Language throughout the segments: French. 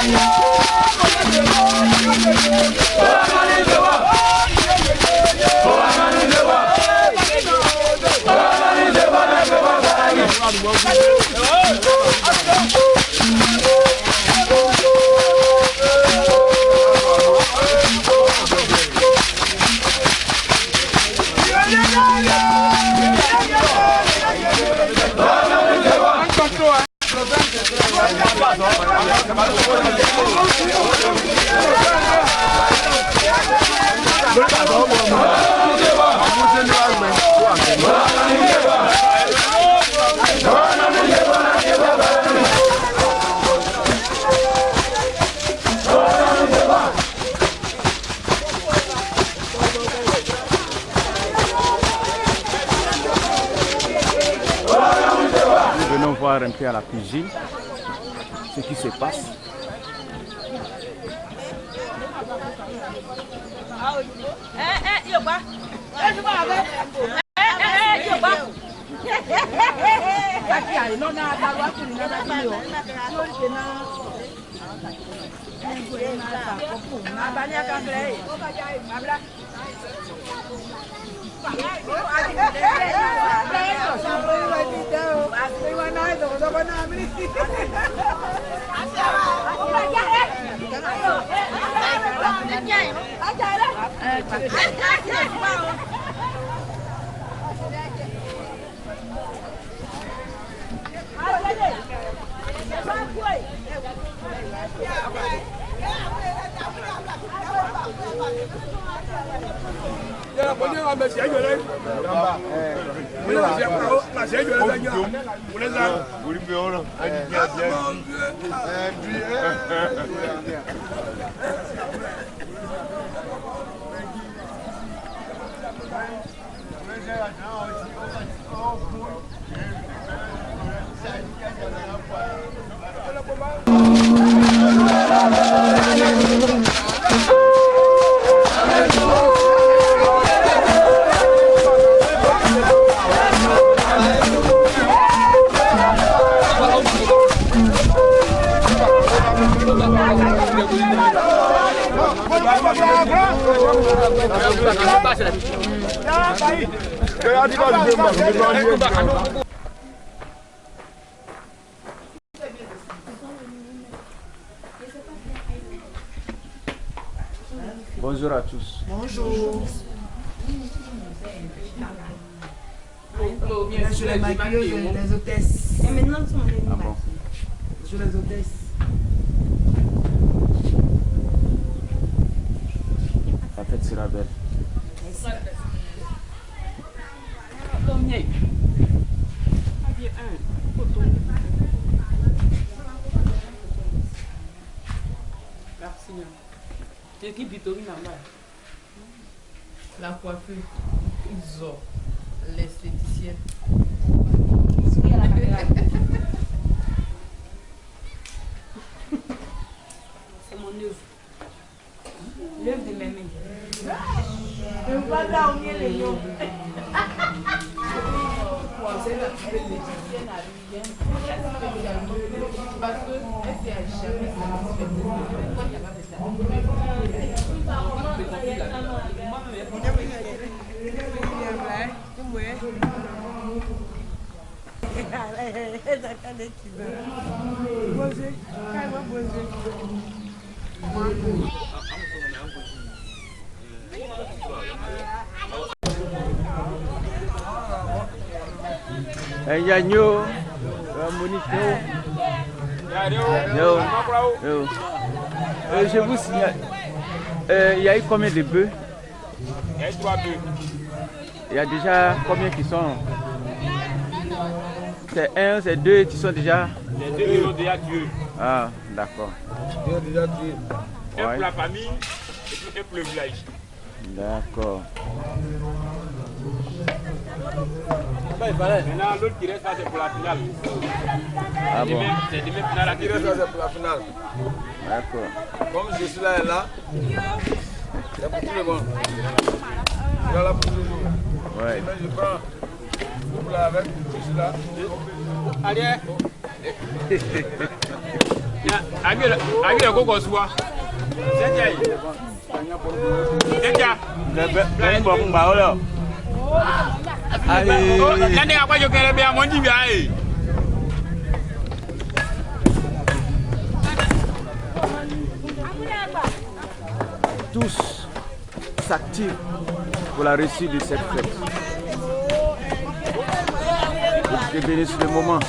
Nous venons voir un peu à la cuisine ce qui se passe. Bonjour à tous. Bonjour. Je suis la maquilleuse des hôtesses. Et maintenant, nous sommes Ah bon. Je suis les hôtesses. La fête sera belle. La coiffure, ils ont l'esthéticienne. C'est mon œuvre. L'œuvre de mes mains. Je ne veux pas dormir les noms. C'est l'esthéticienne à lui. Parce qu'elle s'est jamais pourquoi il n'y a pas de ça? Yanyo, Monique. Je vous signale, il y a eu combien de bœufs? Il y a eu 3 bœufs. Il y a déjà combien qui sont? C'est 1, c'est 2 qui sont déjà? Les 2 ils ont déjà tué. Ah, d'accord. Ils ont déjà tué. Un Ouais. pour la famille et puis un pour le village. D'accord. Maintenant, l'autre qui reste, ça, c'est pour la finale. Ah bon? C'est demain finale à Qui reste là, c'est pour la finale. D'accord. Comme je suis là et là, c'est pour tout le monde. Je suis là pour toujours. Ouais. Mais je prends le plat avec, je suis là. Allez. Agile koko soa. Senja. Ben bon ba olo. Allez. Nande akwa jo kere be amondi bi ai. Tous s'activent pour la réussite de cette fête. Je bénisse le moment.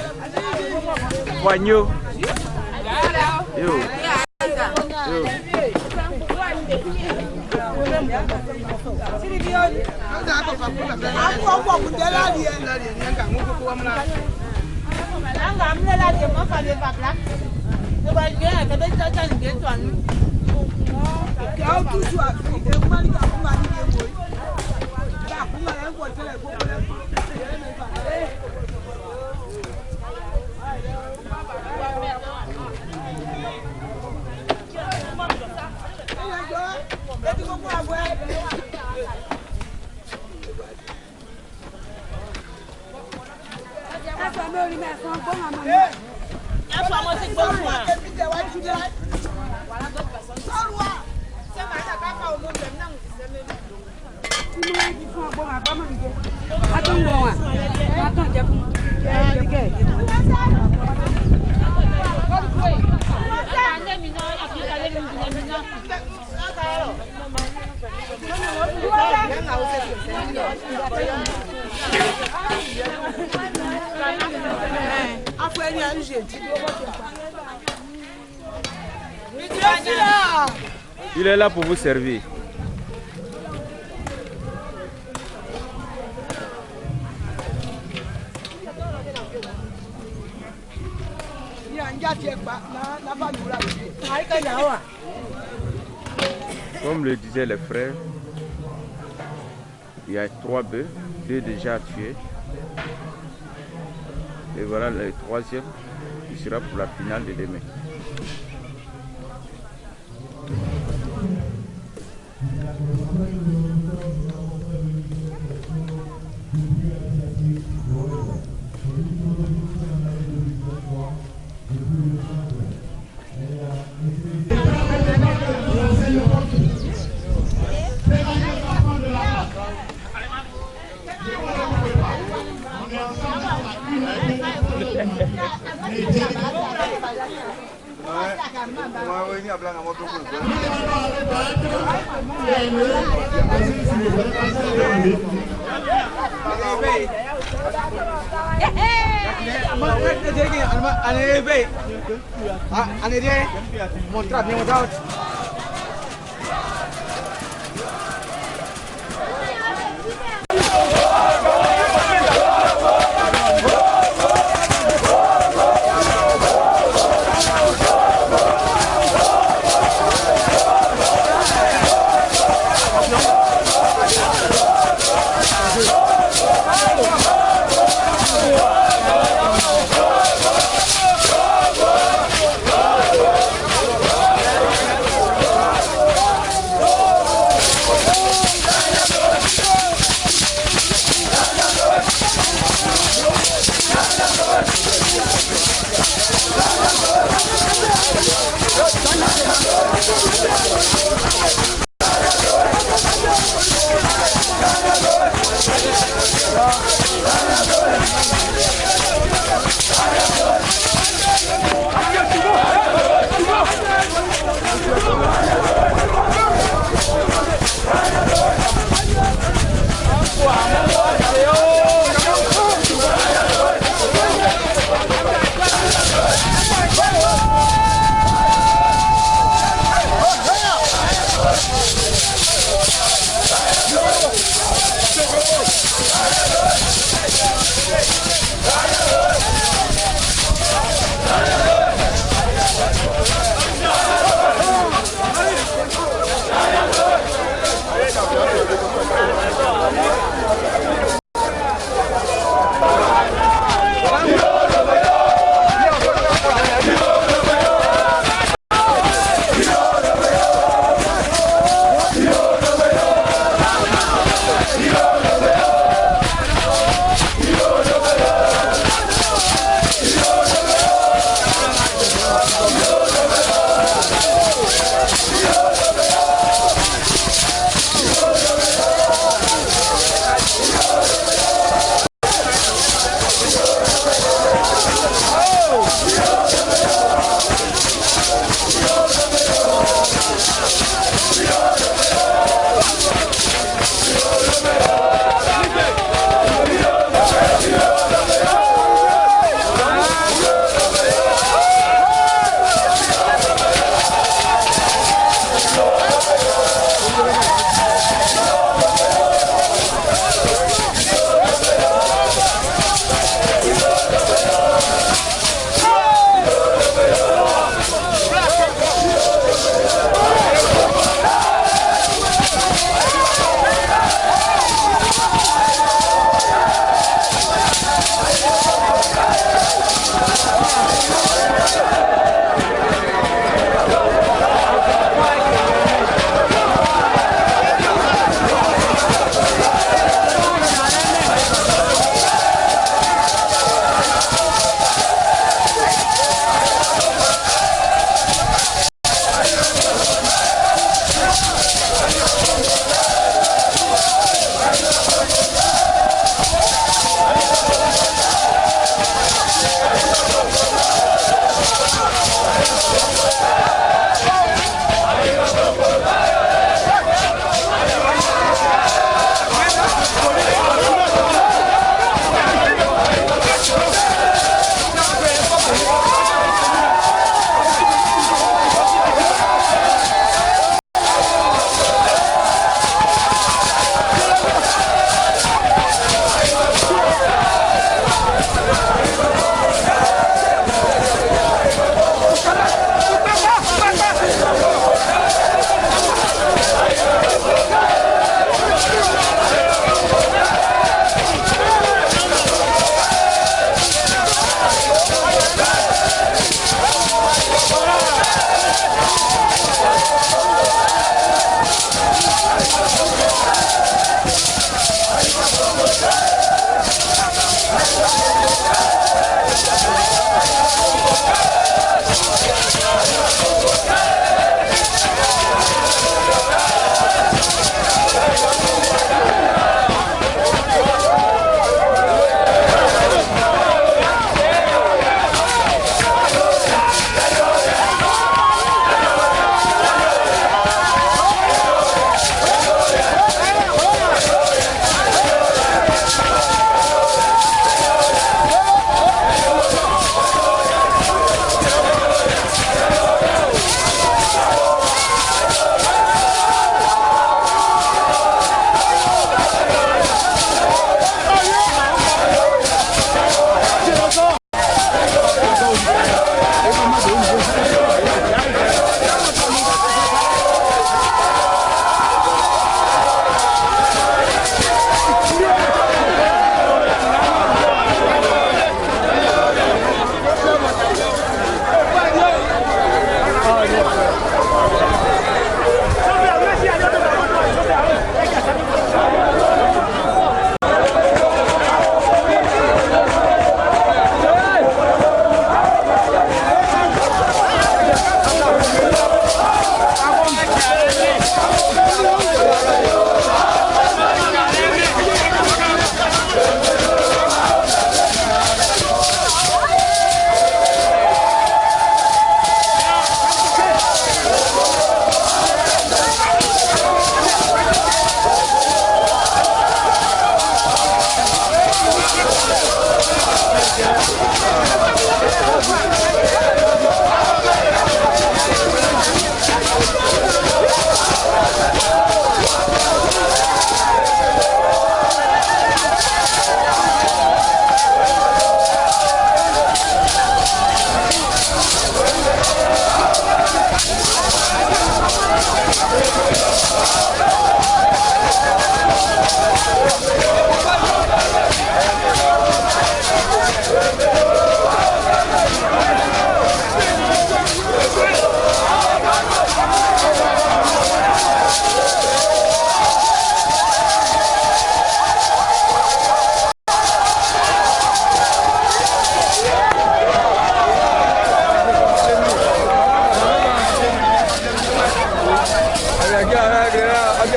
Poigneau. Yo. Yo. Il est là pour vous servir. Comme le disaient les frères, il y a 3 bœufs, 2 déjà tués. Et voilà le 3e qui sera pour la finale de demain.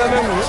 Yeah.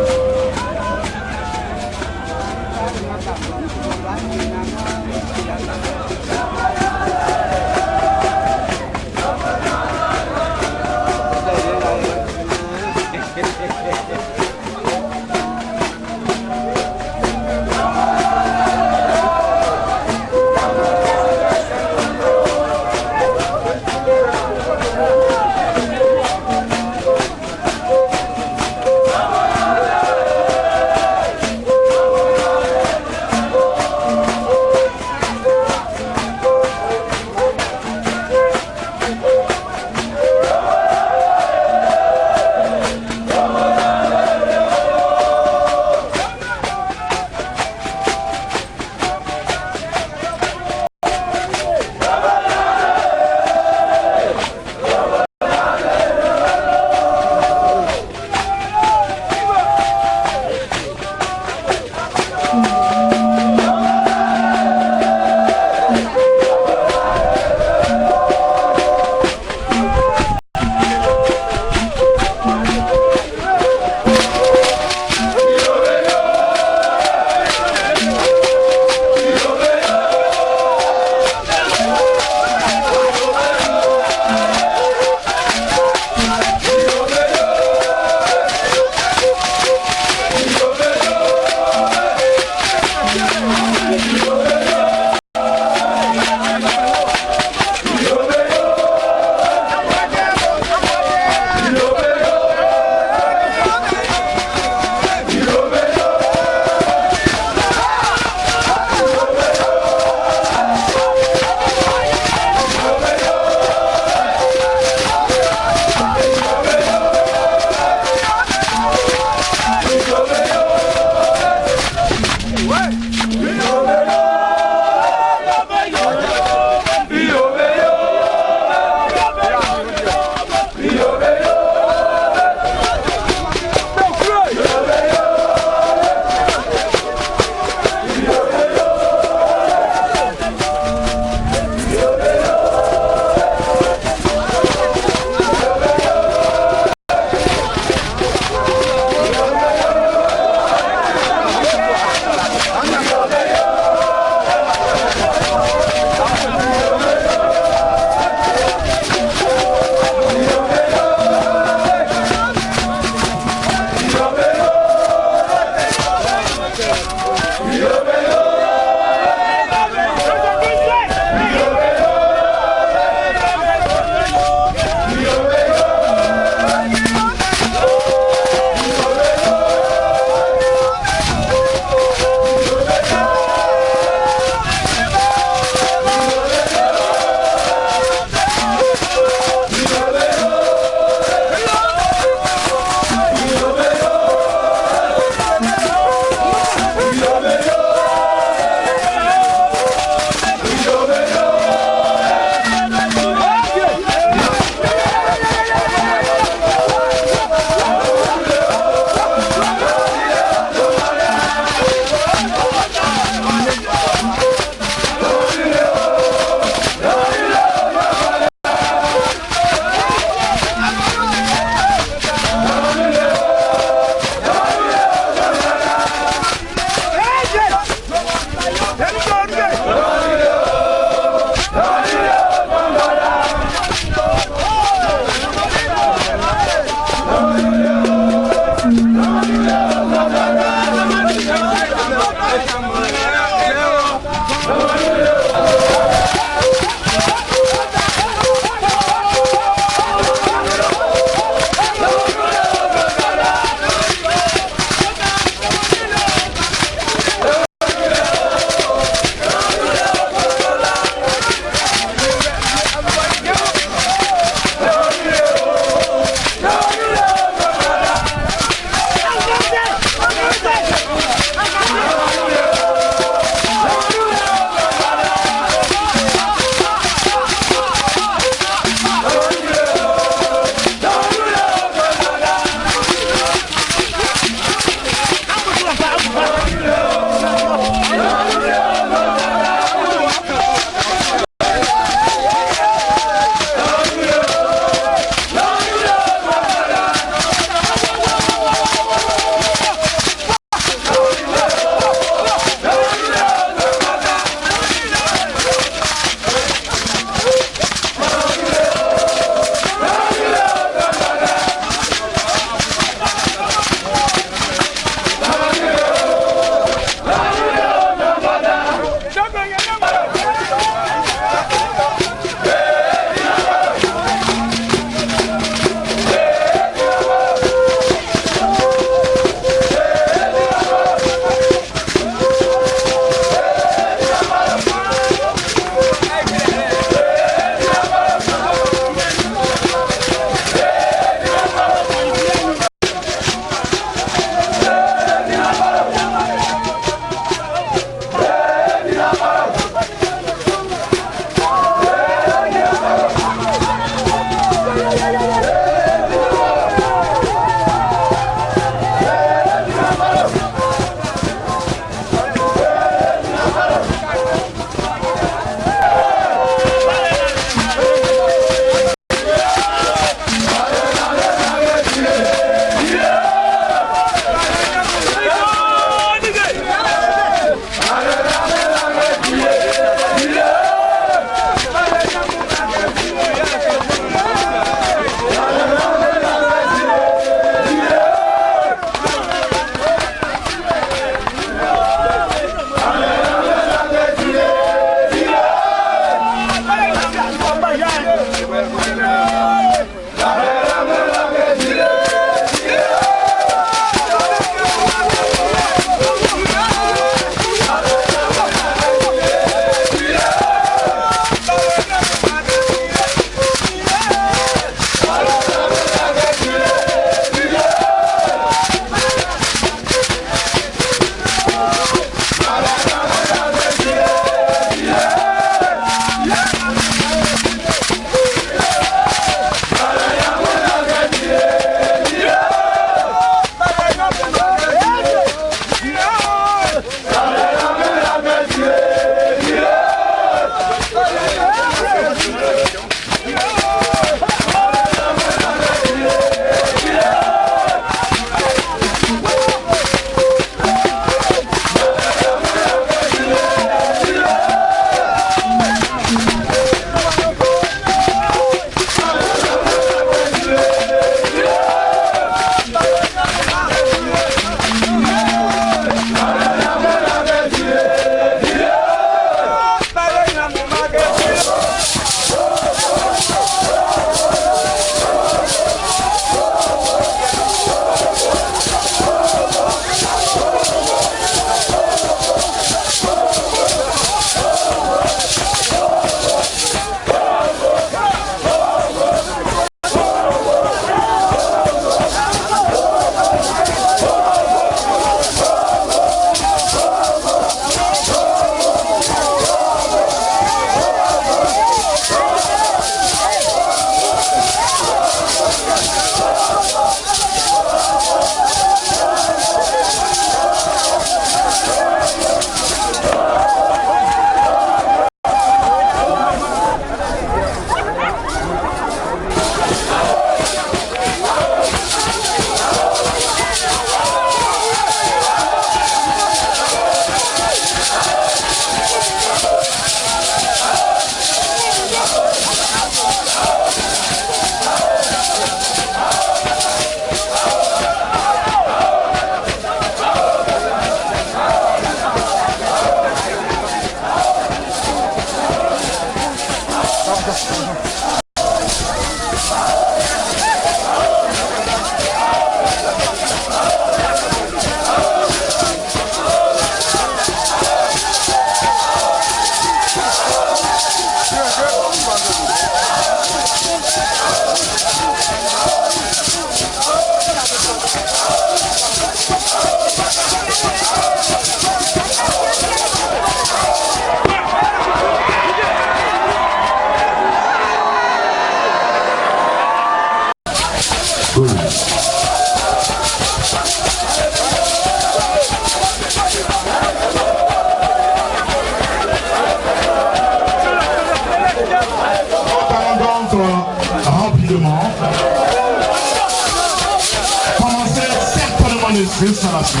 l'installation.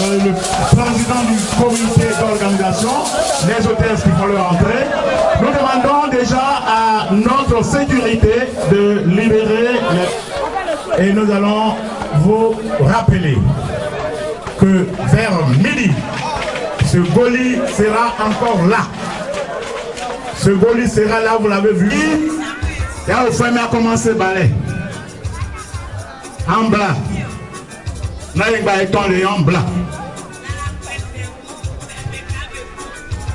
Le président du comité d'organisation, les hôtesses qui font leur entrée. Nous demandons déjà à notre sécurité de libérer les... Et nous allons vous rappeler que vers midi, ce Goli sera encore là. Ce Goli sera là, vous l'avez vu. Et au fin, a commencé à balai. En blanc. Là, il va être en blanc.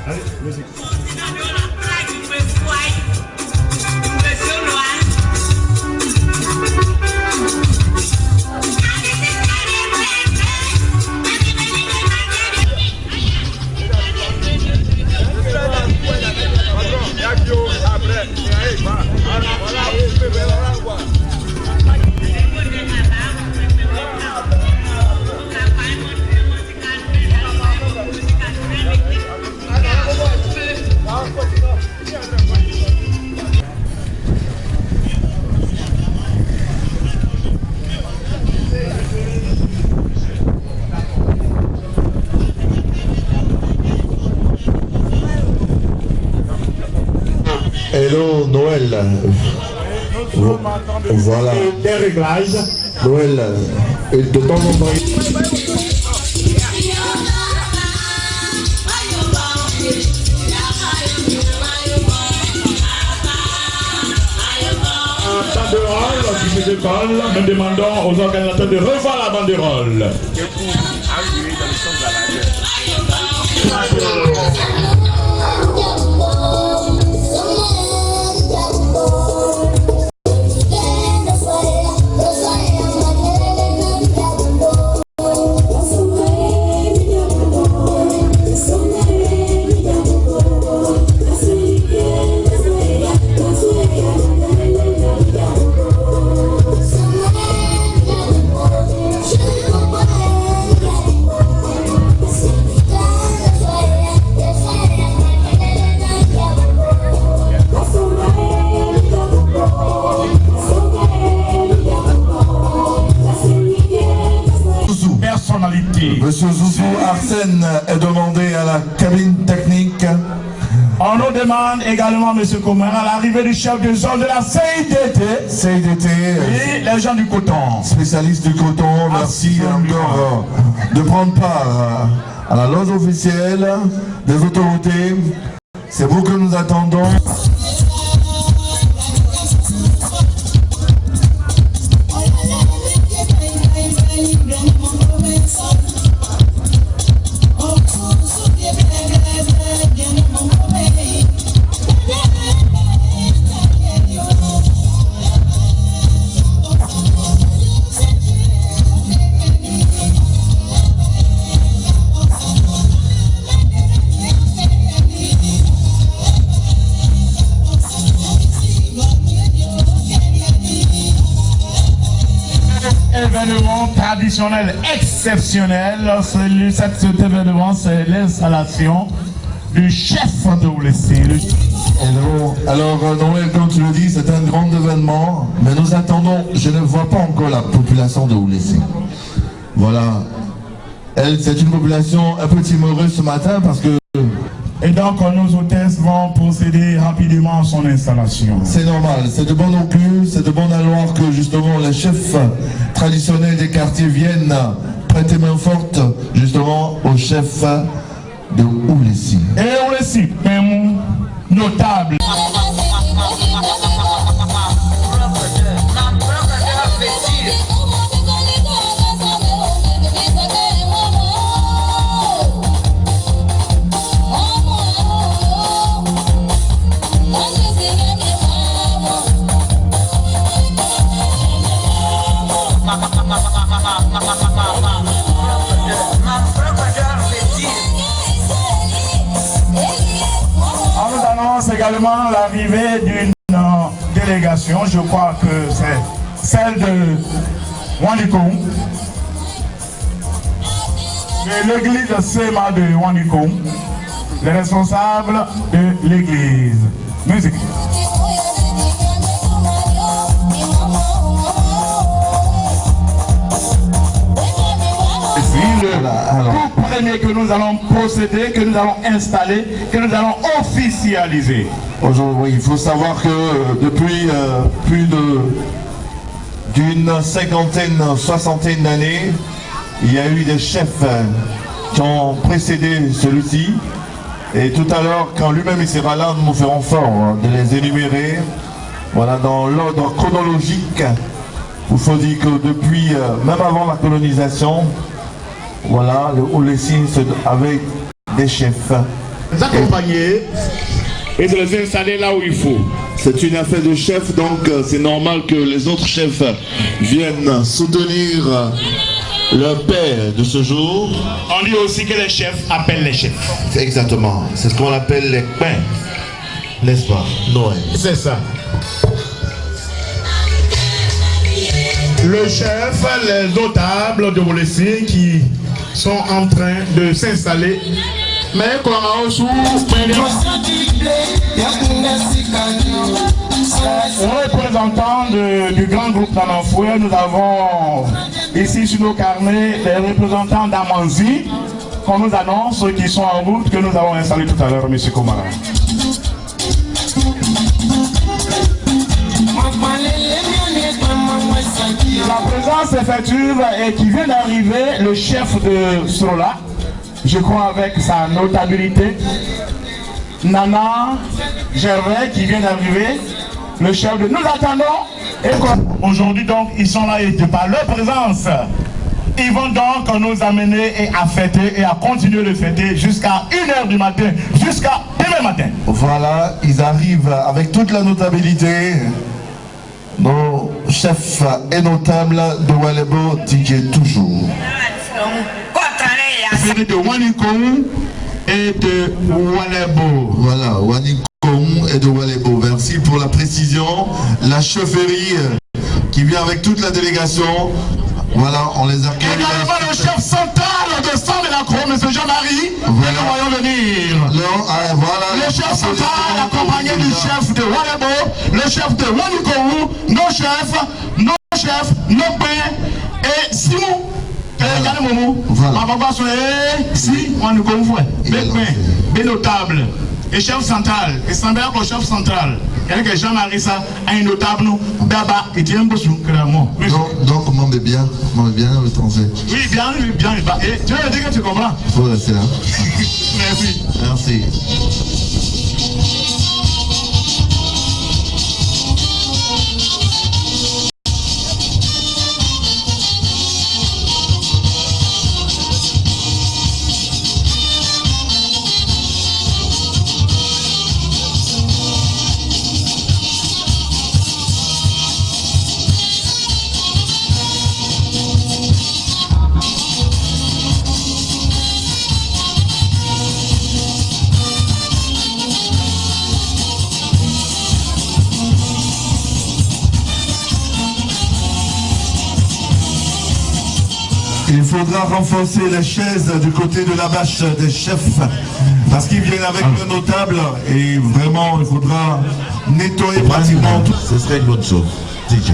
Allez, musique. Hello Noël. Voilà. Des réglages. Noël. Et de temps en temps. Banderole qui se décolle. Nous demandons aux organisateurs de revoir la banderole. Monsieur Zouzou Arsène est demandé à la cabine technique. On nous demande également, Monsieur Comer, à l'arrivée du chef de zone de la CIDT. CIDT. Et les gens du coton. Spécialiste du coton, merci encore de prendre part à la loge officielle des autorités. C'est vous que nous attendons. Événement traditionnel exceptionnel. Cet événement, c'est l'installation du chef de Oulessi. Alors Noël, comme tu le dis, c'est un grand événement, mais nous attendons, je ne vois pas encore la population de Oulessi. Voilà. Elle, c'est une population un peu timorée ce matin parce que... Et donc nos hôtesses vont procéder rapidement à son installation. C'est normal, c'est de bon augure, c'est de bon aloi que justement les chefs traditionnels des quartiers viennent prêter main forte justement au chef de Oulessi. Et Oulessi, un notable. On nous annonce également l'arrivée d'une délégation, je crois que c'est celle de Wanikou, de l'église de Sema de Wanikou, les responsables de l'église. Musique. le tout premier que nous allons procéder, que nous allons installer, que nous allons officialiser. Aujourd'hui, il faut savoir que depuis plus d'une cinquantaine, soixantaine d'années, il y a eu des chefs qui ont précédé celui-ci. Et tout à l'heure, quand lui-même il sera là, nous nous ferons fort de les énumérer. Voilà, dans l'ordre chronologique. Il faut dire que depuis, même avant la colonisation, voilà, le Haut-Lessing avec des chefs. Les accompagner et de les installer là où il faut. C'est une affaire de chef, donc c'est normal que les autres chefs viennent soutenir le père de ce jour. On dit aussi que les chefs appellent les chefs. Exactement, c'est ce qu'on appelle les pains, n'est-ce pas, Noël? C'est ça. Le chef, les notables de Haut-Lessing qui sont en train de s'installer. Mais représentant du grand groupe Namafoué, nous avons ici sur nos carnets les représentants d'Amanzi qu'on nous annonce, qui sont en route, que nous avons installés tout à l'heure, M. Komara. La présence effective et qui vient d'arriver, le chef de Srola, je crois avec sa notabilité, Nana Gervais qui vient d'arriver, le chef de... Nous attendons. Aujourd'hui donc, ils sont là et par leur présence, ils vont donc nous amener et à fêter et à continuer de fêter jusqu'à 1h du matin, jusqu'à demain matin. Voilà, ils arrivent avec toute la notabilité. Nos chefs et notables de Walebo Tigé toujours. C'est de Wanikou et de Walebo. Voilà, Wanikou et de Walebo. Merci pour la précision. La chefferie qui vient avec toute la délégation. Voilà, on les accueille. Également le chef central de San de la Croix, M. Jean-Marie, voilà. Nous voyons venir. Voilà. Le chef central accompagné du chef de Walebo, le chef de Wanikou, nos chefs, nos pères et Simon. Voilà. Si, Wanikou, bien notable. Et chef central, et semble que le chef central, il y a Jean-Marie ça, un notable, Baba, et Dieu me soucie. Donc, m'en bien le français. Oui, bien, et tu veux dire que tu comprends? Il faut rester là. Merci. Merci. Il faudra renforcer les chaises du côté de la bâche des chefs parce qu'ils viennent avec le notable et vraiment il faudra nettoyer pratiquement tout. Ce serait une bonne chose. DJ.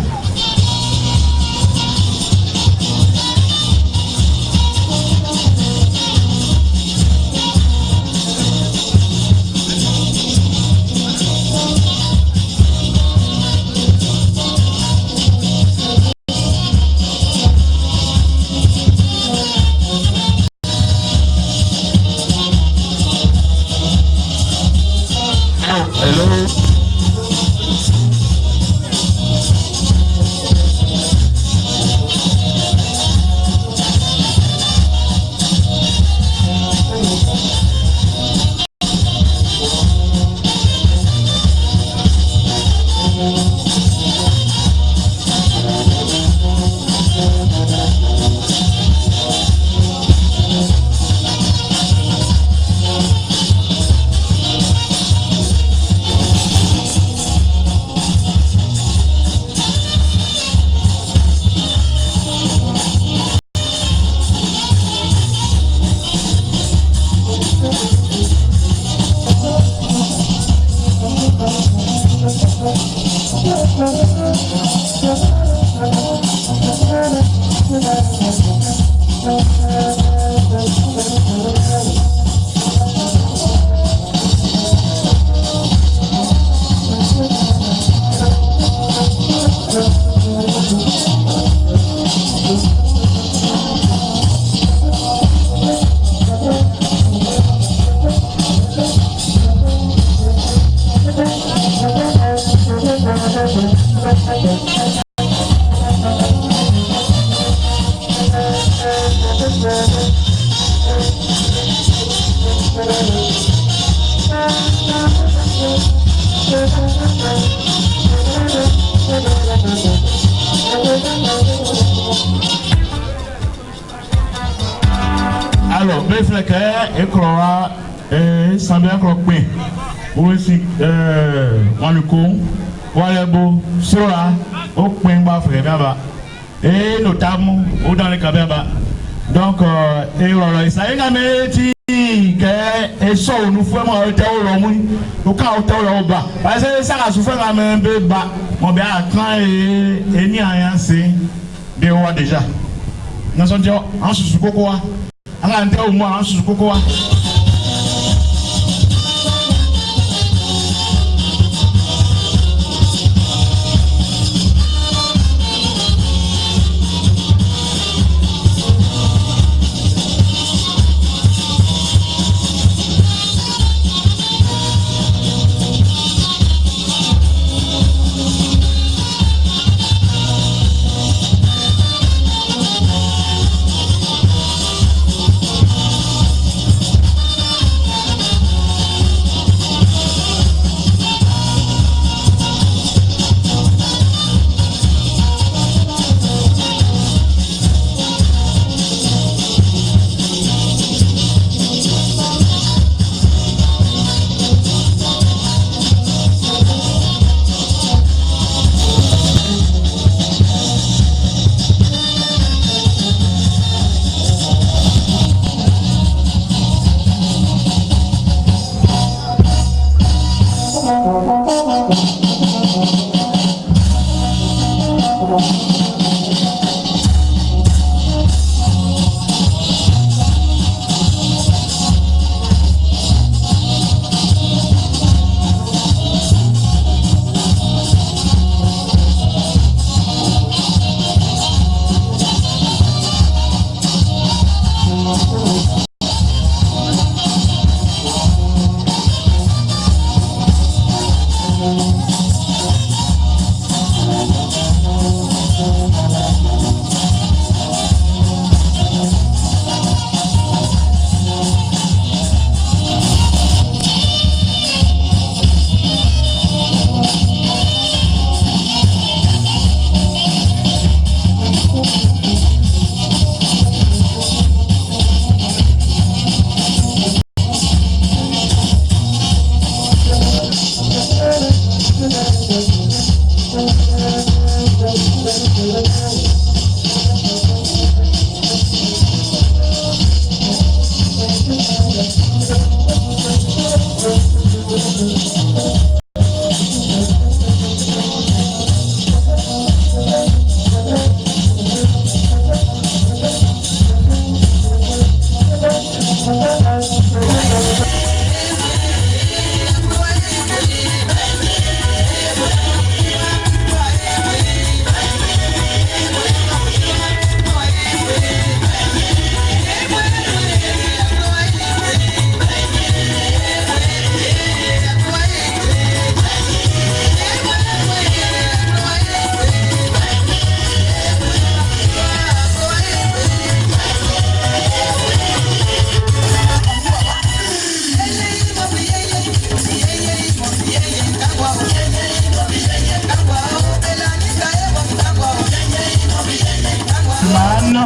Thank you. Alors, Beflecker et Clora et Sambia Crocpé. Aussi, Wanuko, Walebo, Sora, Okpemba, Frébaba. Et notamment, dans les Kabeba. Donc, et voilà, ça y est, mais et so nous faisons un tel homme, nous quand bas. Parce que ça a souffert la main bas. Mon bien à cran et ni rien, c'est bien déjà. Nous sommes déjà en sous quoi. Alors, on au moins en sous quoi.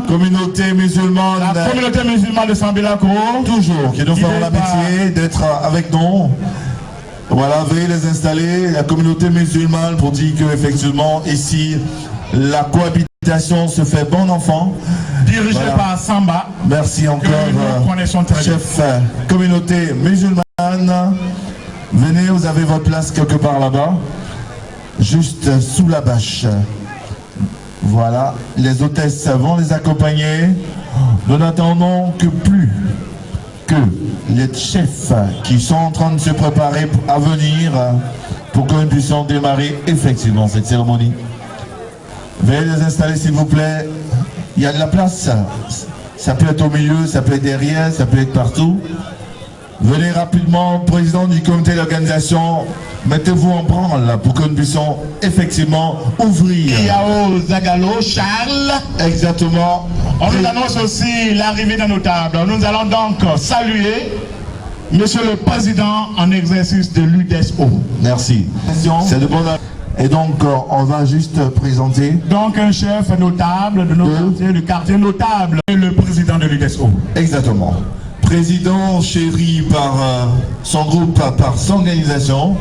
Communauté musulmane. La communauté musulmane de Sambilako. Toujours, qui nous feront l'amitié d'être avec nous. Voilà, veuillez les installer. La communauté musulmane pour dire qu'effectivement, ici, la cohabitation se fait bon enfant. Dirigé par Samba. Merci encore, chef communauté musulmane. Venez, vous avez votre place quelque part là-bas. Juste sous la bâche. Voilà, les hôtesses vont les accompagner. Nous n'attendons que plus que les chefs qui sont en train de se préparer à venir pour que nous puissions démarrer effectivement cette cérémonie. Veuillez les installer s'il vous plaît. Il y a de la place. Ça peut être au milieu, ça peut être derrière, ça peut être partout. Venez rapidement, président du comité d'organisation, mettez-vous en branle pour que nous puissions effectivement ouvrir. Yao Zagalo, Charles. Exactement. On nous annonce aussi l'arrivée de nos tables. Nous allons donc saluer Monsieur le Président en exercice de l'UDESO. Merci. C'est de bonne. Et donc, on va juste présenter. Donc, un chef notable de nos quartiers, du quartier notable, et le président de l'UDESO. Exactement. Président chéri par son groupe, par son organisation.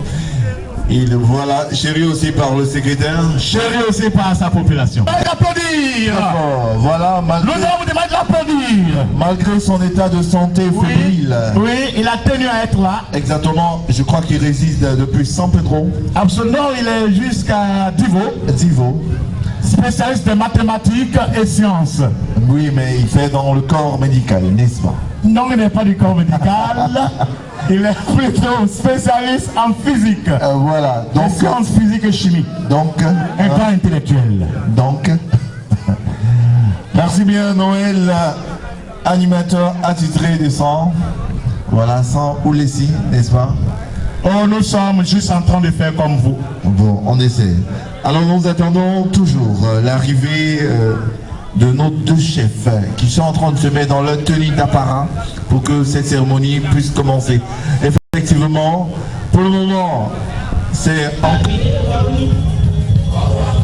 Il voilà, chéri aussi par le secrétaire. Chéri aussi par sa population. Applaudir. Voilà, Nous avons demandé d'applaudir. Malgré son état de santé fébrile. Oui, il a tenu à être là. Exactement, je crois qu'il réside depuis San Pedro. Absolument, il est jusqu'à Divo. Spécialiste de mathématiques et sciences. Oui, mais il fait dans le corps médical, n'est-ce pas? Non, il n'est pas du corps médical. Il est plutôt spécialiste en physique. Voilà. Donc, sciences physiques et chimie. Donc, un grand intellectuel. Donc, merci bien Noël, animateur attitré des 100. Voilà, 100 ou les 6, n'est-ce pas? Oh, nous sommes juste en train de faire comme vous. Bon, on essaie. Alors nous attendons toujours l'arrivée de nos deux chefs qui sont en train de se mettre dans leur tenue d'apparat pour que cette cérémonie puisse commencer. Effectivement, pour le moment, c'est en...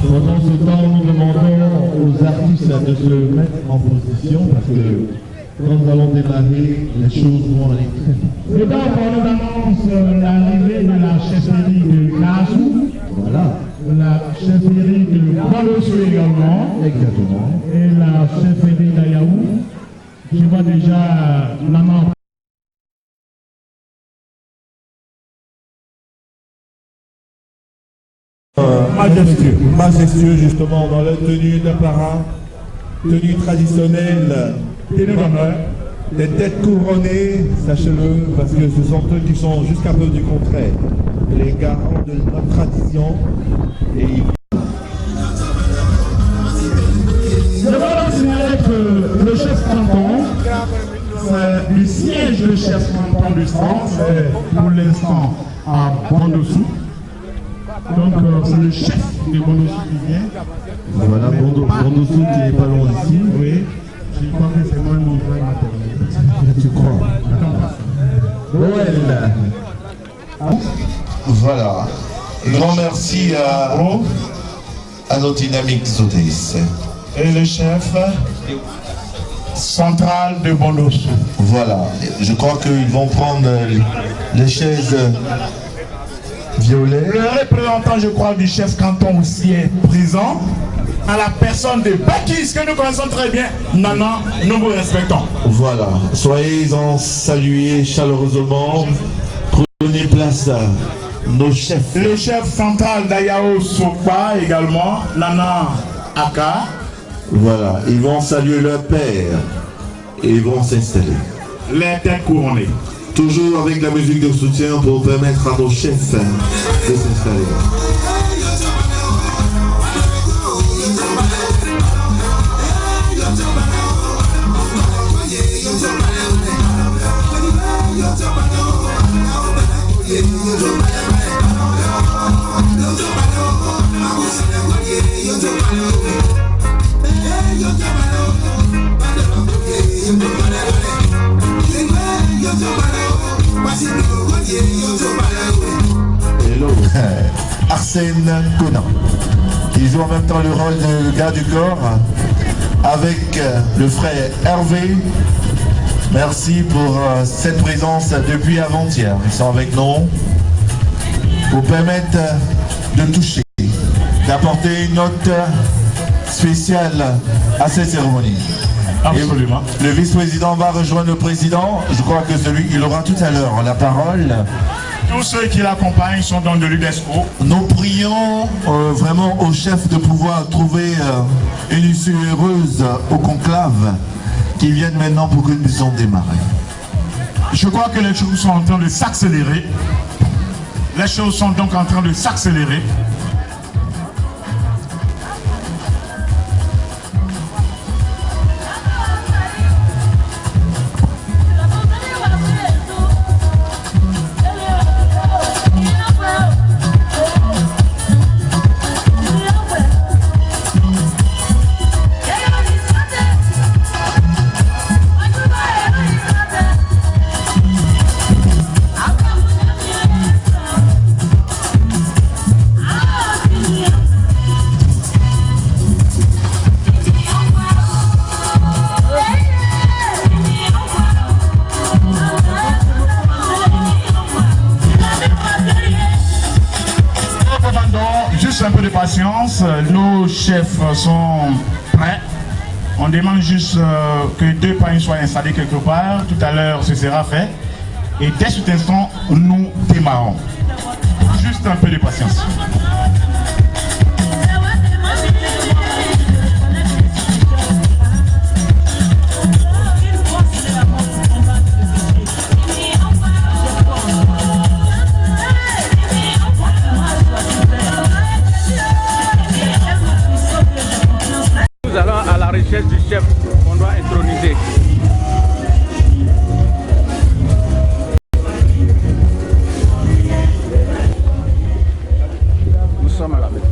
Pendant ce temps, nous demandons aux artistes de se mettre en position parce que quand nous allons démarrer, les choses vont aller très vite. Et donc, on nous annonce l'arrivée de la chefferie de Kassou. Voilà. La chefferie de Balossou également. Exactement. Et la chefferie d'Ayaou. Je vois déjà maman. Majestueux justement dans la tenue d'apparat, tenue traditionnelle, tenue d'honneur, des têtes couronnées, sachez-le, parce que ce sont eux qui sont jusqu'à peu du contraire, les garants de notre tradition. Et je voudrais signaler que le chef canton, c'est le siège de chef canton du centre, c'est pour l'instant à Bondoussou. Donc c'est le chef de Bondoussou qui vient. voilà, Bondoussou qui n'est pas loin d'ici. Oui, je crois que c'est moi mon frère maternel. Tu crois? Noël. Voilà. Grand merci à nos dynamiques auditrices. Et le chef central de Bondoussou. Voilà. Je crois qu'ils vont prendre les chaises violettes. Le représentant, je crois, du chef canton aussi est présent. À la personne de Bakis, que nous connaissons très bien. Nana, nous vous respectons. Voilà. Soyez-en salués chaleureusement. Prenez place à nos chefs. Le chef central d'Ayao Sokpa également, Nana Aka. Voilà. Ils vont saluer leur père et ils vont s'installer. Les têtes couronnées. Toujours avec la musique de soutien pour permettre à nos chefs de s'installer. Hello. Arsène Conan, qui joue en même temps le rôle de gars du corps avec le frère Hervé. Merci pour cette présence depuis avant-hier. Ils sont avec nous pour permettre de toucher, d'apporter une note spéciale à cette cérémonie. Absolument. Et le vice-président va rejoindre le président. Je crois que il aura tout à l'heure la parole. Tous ceux qui l'accompagnent sont dans de l'UDESO. Nous prions vraiment au chef de pouvoir trouver une issue heureuse au conclave qui viennent maintenant pour que nous puissions démarrer. Je crois que les choses sont en train de s'accélérer. Les choses sont donc en train de s'accélérer. juste un peu de patience. Nos chefs sont prêts. On demande juste que 2 pagnes soient installés quelque part. Tout à l'heure, ce sera fait. Et dès cet instant, nous démarrons. Juste un peu de patience. Nous allons à la recherche du chef qu'on doit introniser. Nous sommes à la maison.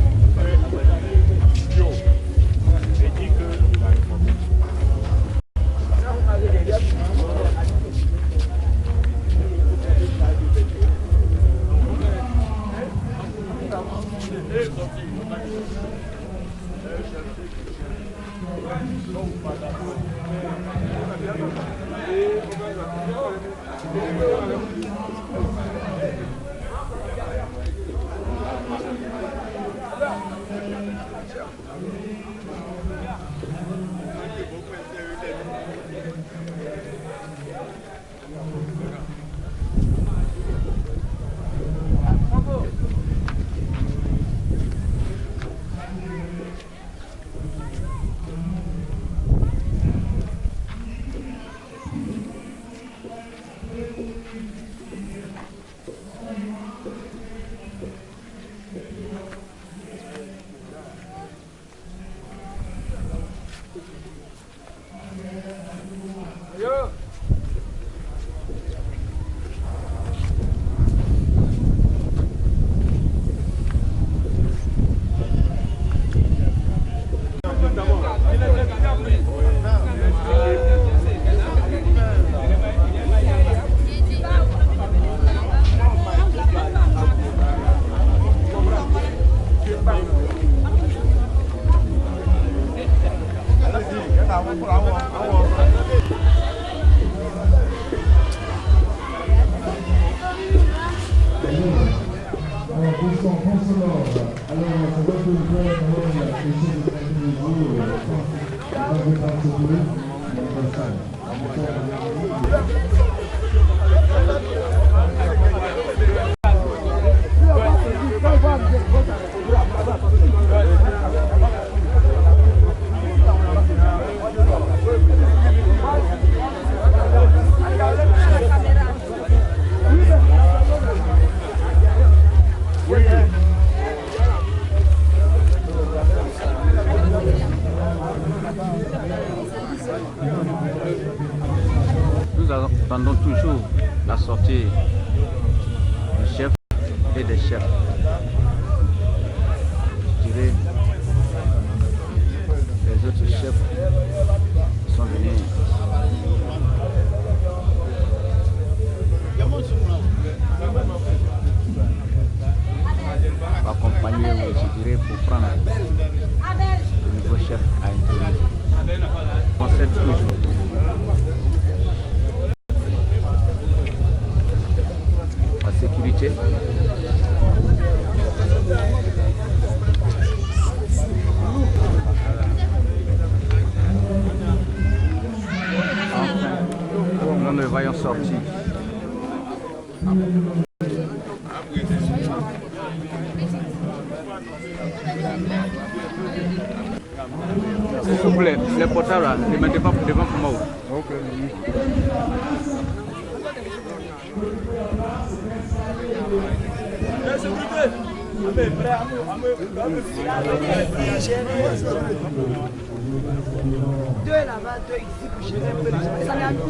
Nous attendons toujours la sortie du chef et des chefs. Je dirais, les autres chefs sont venus. Accompagner, je dirais, pour prendre le nouveau chef à introduire. On sait toujours. La sécurité. Enfin, nous le voyons sortir. S'il vous plaît, les portables là, ne mettez pas devant pour moi. Ok. Deux là-bas, deux ici pour gérer un peu les gens. Ça vient tout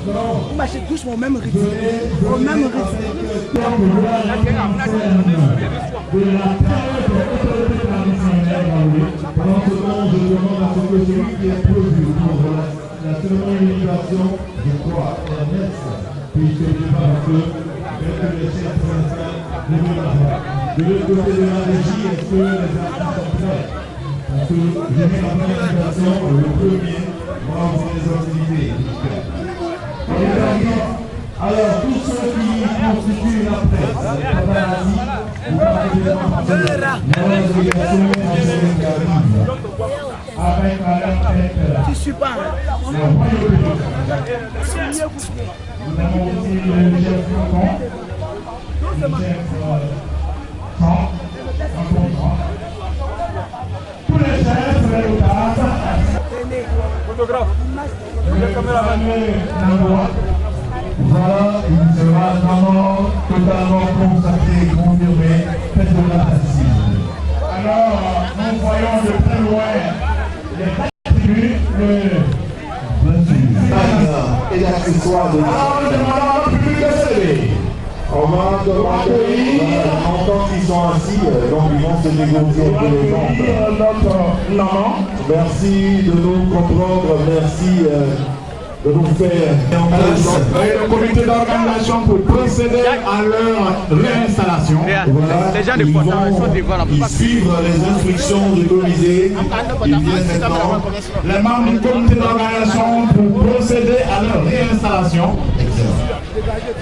on marche tous au même rythme. Au même rythme. La cérémonie d'initiation, je crois, Ernest, puis c'est pas un peu De l'autre côté de la régie, est-ce que les artistes sont prêts? Parce que j'ai mis la première invitation, le premier va avoir les activités. Alors, tous ceux qui constituent la presse, les paparazzi, vous parlez de la délégation nationale qui arrive avec la tête. Tu suis pas. Nous avons aussi le chef canton, le chef tous les chefs, les lotas, voilà, il sera vraiment totalement consacré, confirmé, faites de la assise. Alors, nous voyons de très loin les tribunes, Et l'accessoire de alors, nous demandons au public de se lever. on va demander, pendant qu'ils sont assis, donc ils vont se négocier un peu les jambes. Notre maman. Merci de nous comprendre, merci de nous faire Le comité d'organisation pour procéder à leur réinstallation. Voilà, Les gens de Poisson sont devant la ils suivent les instructions du comité. Ils viennent maintenant. Les membres du comité d'organisation pour procéder à leur réinstallation.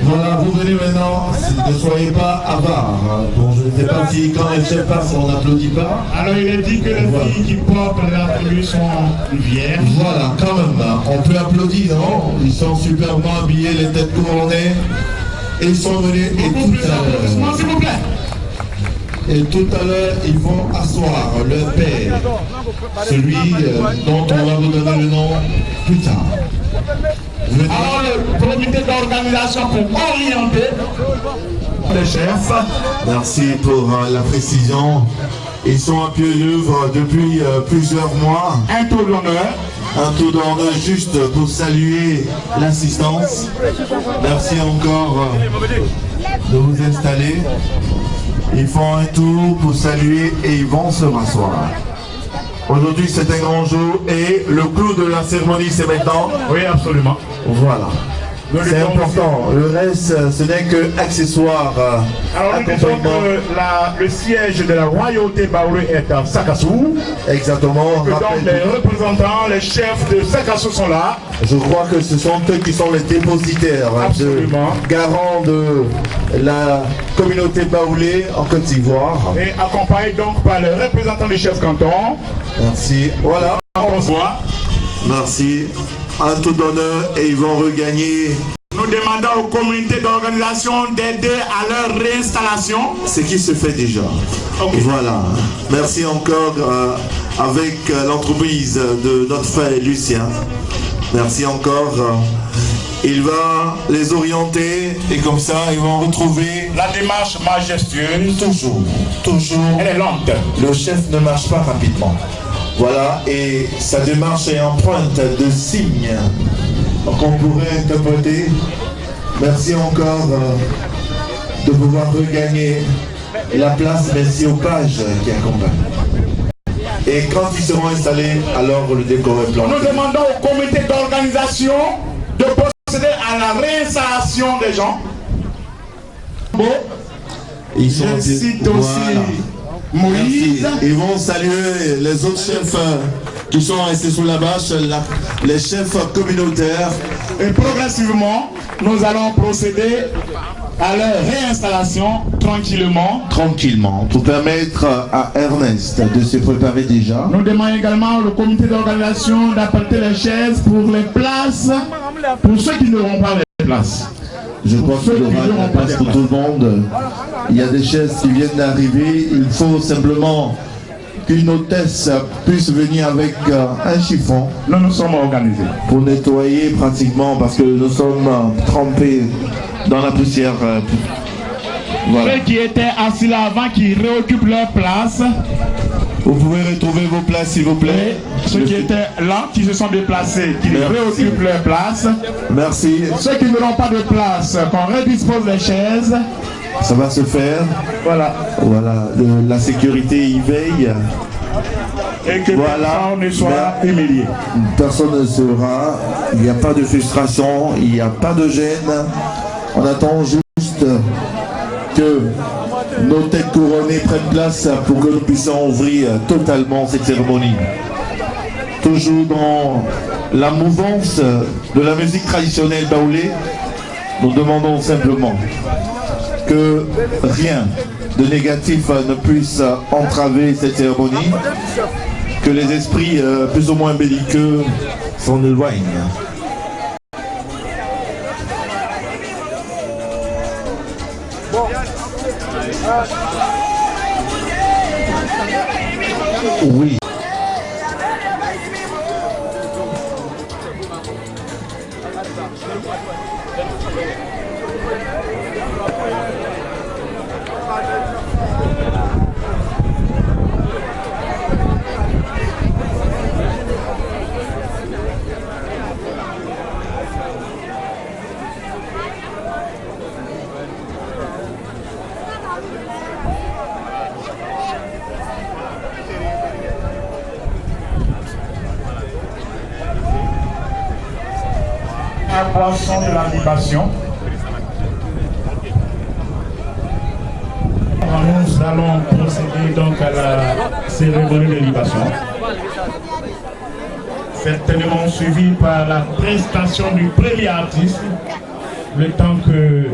Voilà, vous venez maintenant, ne soyez pas avares. Bon, je ne sais pas si quand les chefs passent, on n'applaudit pas. Alors il est dit que les filles qui portent l'attribut sont vierges. Voilà, quand même, on peut applaudir, non? Ils sont superbement habillés, les têtes couronnées. Et ils sont venus, et S'il vous plaît. tout à l'heure, ils vont asseoir leur père, celui dont on va vous donner le nom plus tard. Alors le comité d'organisation pour orienter les chefs. Merci pour la précision. Ils sont à pied d'œuvre depuis plusieurs mois. Un tour d'honneur. Un tour d'honneur juste pour saluer l'assistance. Merci encore de vous installer. Ils font un tour pour saluer et ils vont se rasseoir. Aujourd'hui c'est un grand jour et le clou de la cérémonie c'est maintenant. Oui, absolument. Voilà. C'est important. Le reste, ce n'est que accessoire. Alors nous disons que le siège de la royauté baoulé est à Sakassou. Exactement. Que donc les représentants, les chefs de Sakassou sont là. Je crois que ce sont eux qui sont les dépositaires, garants de la communauté baoulée en Côte d'Ivoire. Et accompagnés donc par les représentants du chef canton. Merci. Voilà. Bonsoir. Merci. Un tour d'honneur et ils vont regagner. Nous demandons aux communautés d'organisation d'aider à leur réinstallation. Ce qui se fait déjà. Okay. Voilà. Merci encore avec l'entreprise de notre frère Lucien. Merci encore. Il va les orienter et comme ça ils vont retrouver la démarche majestueuse. Toujours. Elle est lente. Le chef ne marche pas rapidement. Voilà, et sa démarche est empreinte de signes qu'on pourrait interpréter. Merci encore de pouvoir regagner la place. Merci aux pages qui accompagnent. Et quand ils seront installés, alors le décor est planté. Nous demandons au comité d'organisation de procéder à la réinstallation des gens. Bon, ils sont je cite aussi Moïse. Merci. Ils vont saluer les autres chefs qui sont restés sous la bâche, les chefs communautaires. Et progressivement, nous allons procéder à leur réinstallation tranquillement, pour permettre à Ernest de se préparer déjà. Nous demandons également au comité d'organisation d'apporter les chaises pour les places, pour ceux qui n'auront pas les places. Je crois qu'il y aura la place pour tout le monde. Il y a des chaises qui viennent d'arriver. Il faut simplement qu'une hôtesse puisse venir avec un chiffon. Nous sommes organisés. Pour nettoyer pratiquement parce que nous sommes trempés dans la poussière. Voilà. Ceux qui étaient assis là avant, qui réoccupent leur place. Vous pouvez retrouver vos places s'il vous plaît. Ceux qui étaient là, qui se sont déplacés, qui réoccupent leur place. Merci. Ceux qui n'auront pas de place, qu'on redispose les chaises. Ça va se faire. Voilà. Voilà. La sécurité y veille. Et que personne ne soit humilié. Personne ne sera. Il n'y a pas de frustration. Il n'y a pas de gêne. On attend Juste que nos têtes couronnées prennent place pour que nous puissions ouvrir totalement cette cérémonie. Toujours dans la mouvance de la musique traditionnelle baoulée, nous demandons simplement que rien de négatif ne puisse entraver cette cérémonie, que les esprits plus ou moins belliqueux s'en éloignent. Oui. La boisson de la libation. Nous allons procéder donc à la cérémonie de libation. Certainement suivie par la prestation du premier artiste, le temps que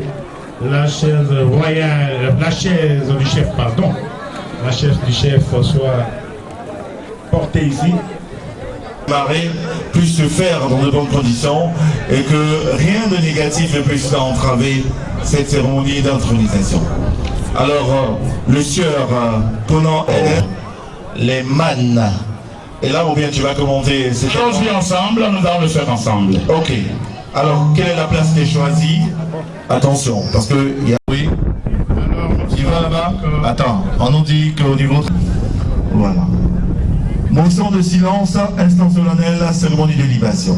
la chaise royale, la chaise du chef, pardon, la chaise du chef soit portée ici. Marée puisse se faire dans de bonnes conditions et que rien de négatif ne puisse entraver cette cérémonie d'intronisation. Alors, le sieur Conan les mannes. Et là, ou bien tu vas commenter ces choses ensemble, nous allons le faire ensemble. Ok. Alors, quelle est la place qui est choisie? Attention, parce que il y a... Oui. Alors, tu vas là-bas? Attends, on nous dit qu'au niveau... Voilà. Motion de silence, instant solennel, cérémonie de libation.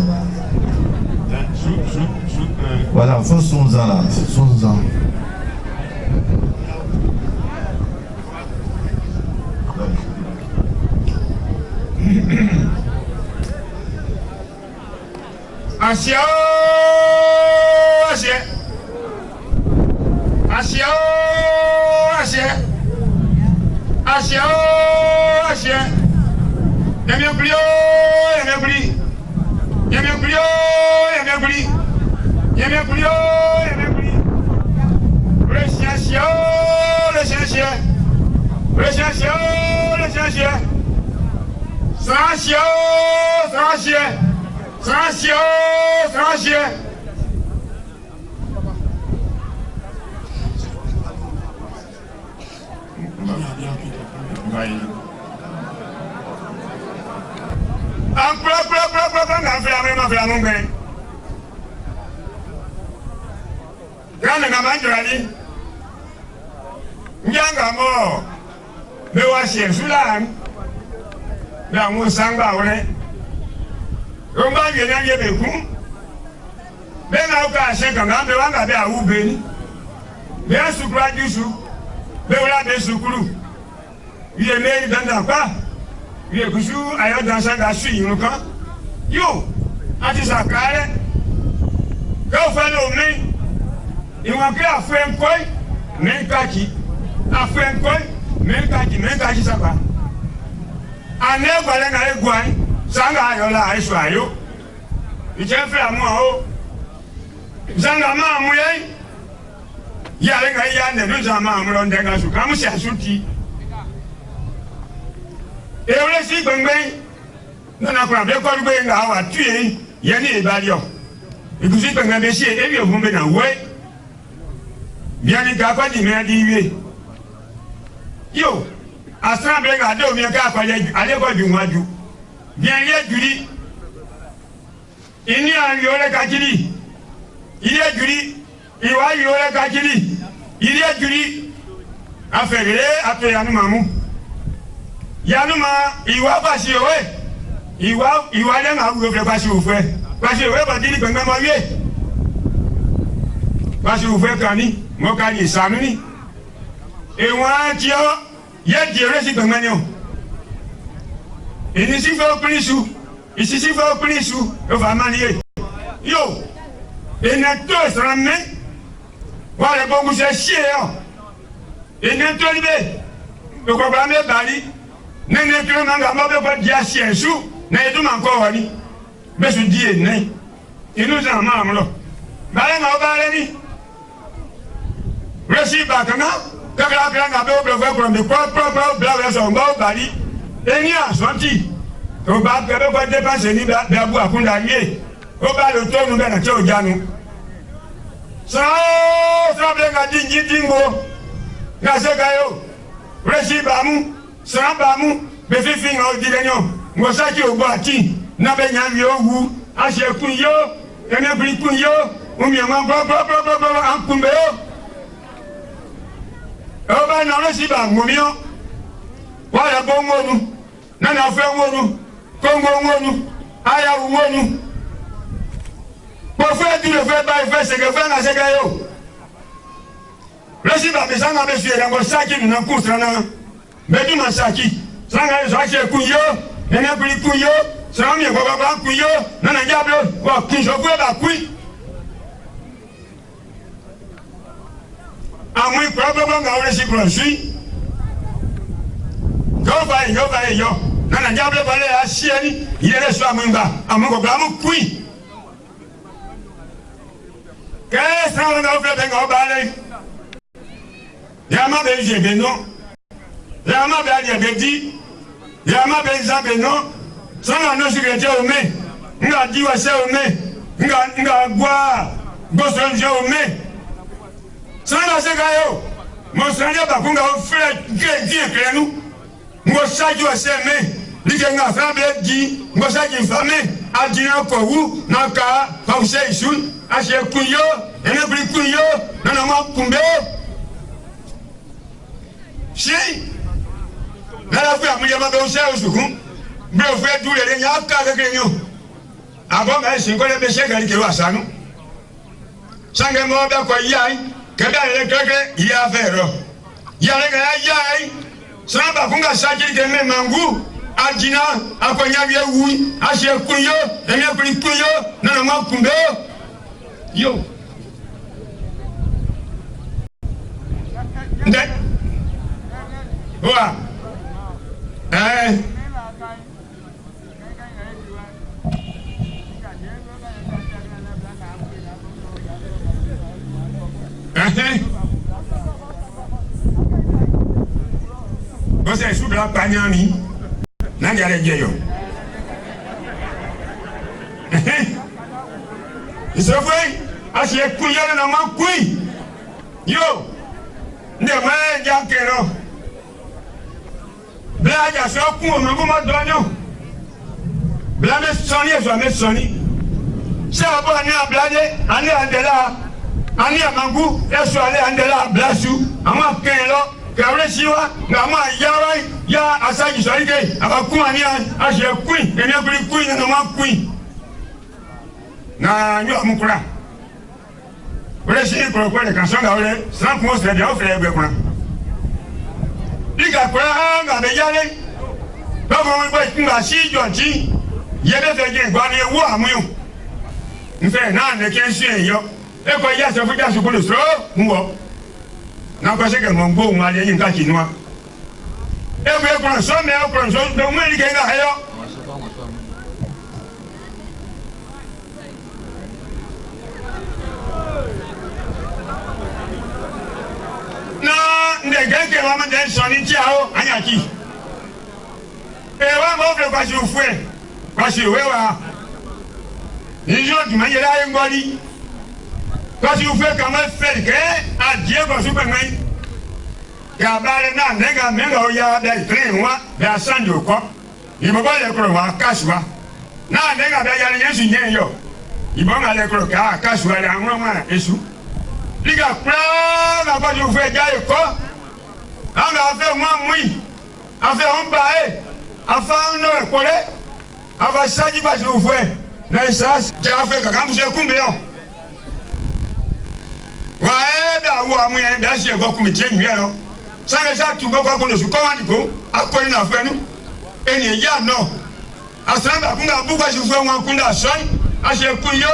Voilà, faut son-en là, son-en. Asia, Asia, Asia, Asia, Asia, Asia. Y'a plus, y'a plus, y'a plus, y'a plus, y'a plus, y'a plus. Le chien, le chien, le chien, le chien. Sans chien, sans chien, sans chien, sans chien. Yo, ati sakare, go follow me. You want to a friend koi, men kaki, a friend koi, men kaki sapa. A never let I go, Sanga Yola, I swear you. You can't feel more. Zanga Mamuye, yelling a yan and lose a mamma on the gas to come to Every single way. Non, non, non, bien qu'on veut avoir tué, il y a des balions. Et vous êtes un monsieur, et vous m'avez dit, ouais, bien les gars, pas d'y yo, à ce moment-là, regardez, on vient qu'à aller voir du mois d'août. Bien, il y a du lit. Il y a un yola kakili. Il y a du lit. Il y a un yola kakili. Il y a du lit. À faire, après, à nous, mamou. Yanuma, il va passer, ouais. Iwa lè ma wou fè kwasi ou fè. Kwasi ou fè pa di li pè mè mò yè. Kwasi ou fè kani, mò kani sanu ni. E wan ti yo, yè di yo si pè mè nyo. E ni si fè ou plisou, e si fè ou plisou, yo fa man yè. Yo, e nè to sran mè, Voilà, bon, vous êtes chier. Et n'est pas libé. Le programme est bali. N'est pas de chien sous. N'est pas encore. Mais je dis, n'est. Et nous en avons là. Balin à Balani. Récit Bakana. Quand la grande abeille au bleu pour me croire, propre, blanc, son beau bali. Et n'y a sorti. Au bas, il ne peut pas dépenser ni d'abou à condamner. Au bas, le tour nous donne un taux ganou. Ça bien à Dingo. Nasekayo. Récit Bamou. Ça Bamou. Mais c'est fini au Dilignon. Moi, ça qui est au boîtier. N'a pas de yo. Ache Kuyo. Et n'a plus Kuyo. Ou bien, en Kumbeo. Au bas, non, récit Bamou. Voilà, bon mot. Nana fait mot. Congo monu, aya monu. Pour faire tout le fait, faire ce que fait dans ce cas. Le Siba, mais ça n'a pas su être un sac qui nous a coupé. Mais tout m'a saki. Ça n'a pas su être couillot, et n'a plus couillot, ça n'a pas su couillot, non, non, diable, qui je veux la couille. À moi, probablement, on a réussi pour le suivre. Go, Nana diable balé à Sieni, il est sur Mumba, à mon gobelin, puis. Qu'est-ce qu'on a fait de balé? Yama Belgique, non. Yama Belgique, dit. Yama Belgique, non. Sans la notion que au mai. Nga dit wa se au mai. Nga bois. Gosson je au mai. Sans la segayo. Mon seigneur, bakunga au frère, que nous. Ngo saji wa se mai. Ligenga fambe di ngo saji fame adina ko wu naka pause isun ase kunyo ene bri kunyo nana ma kumbe si nana fu amuya ma be ose osukun bi o fe du le nya ka kekere nyo abo ma sin ko le be se gari ke wa sanu sange mo be ko yai ke da le keke ya vero ya le ga yai samba kunga saji ke me mangu Adina, akonya wui, ashe kunyo, ene kuri kunyo, nana ma kumbe. Yo. Nde. Wa. Você é subla panhami. Nani alejeyo. Isofwe asiye kunyana na makui. Yo. Nde ma jakero. Blaja so ku o ngoma donyo. Bla me soni e so me soni. Se abo ani ablaje, ani andela. Ani amangu, eso ale andela blasu. Ama kenlo. Siwa, Nama Yawai, Ya Asagi Sarike, Abakuania, Asia Queen, and every queen and one queen. Na Yamukura. Resi pour le canson, sans qu'on se l'ait offert avec moi. Liga Kura, Yale, Papa, but si Georgie, Yellow again, Guardia Wamu. In fact, now they can't see you. If I yes, if we just put a straw, na kwa seke mwangu mwale yinka kinwa ebe kwa so me akwa so do mweli ke ga hayo na ndege wa mande so ni ti aho anyaki e wa mo fe kwa si ufwe kwa si wewa nijo tumayela ngoli Quand vous faites comment faire que à Dieu va se permettre. Il y a un nègre, mais il y a des trains, il y a 100 de quoi. Il va pas les croire, casse-moi. Non, nègre, il y a rien signé. Il va aller croire, casse-moi, il y a un moment, et sous. Les gars, plein, quand vous faites gars, quoi. On a fait moi, oui. On fait un bail. On fait un collet. On va ça, il va se faire. Mais ça, c'est un fait quand vous êtes combien. Ouais, d'avoir moi, d'acheter beaucoup de tiens, mieux. Ça les a tout beaucoup de ce qu'on a dit, à quoi il a fait nous. Et il y a non. À ce moment-là, on a beaucoup de choses qu'on a son, à ce couillot,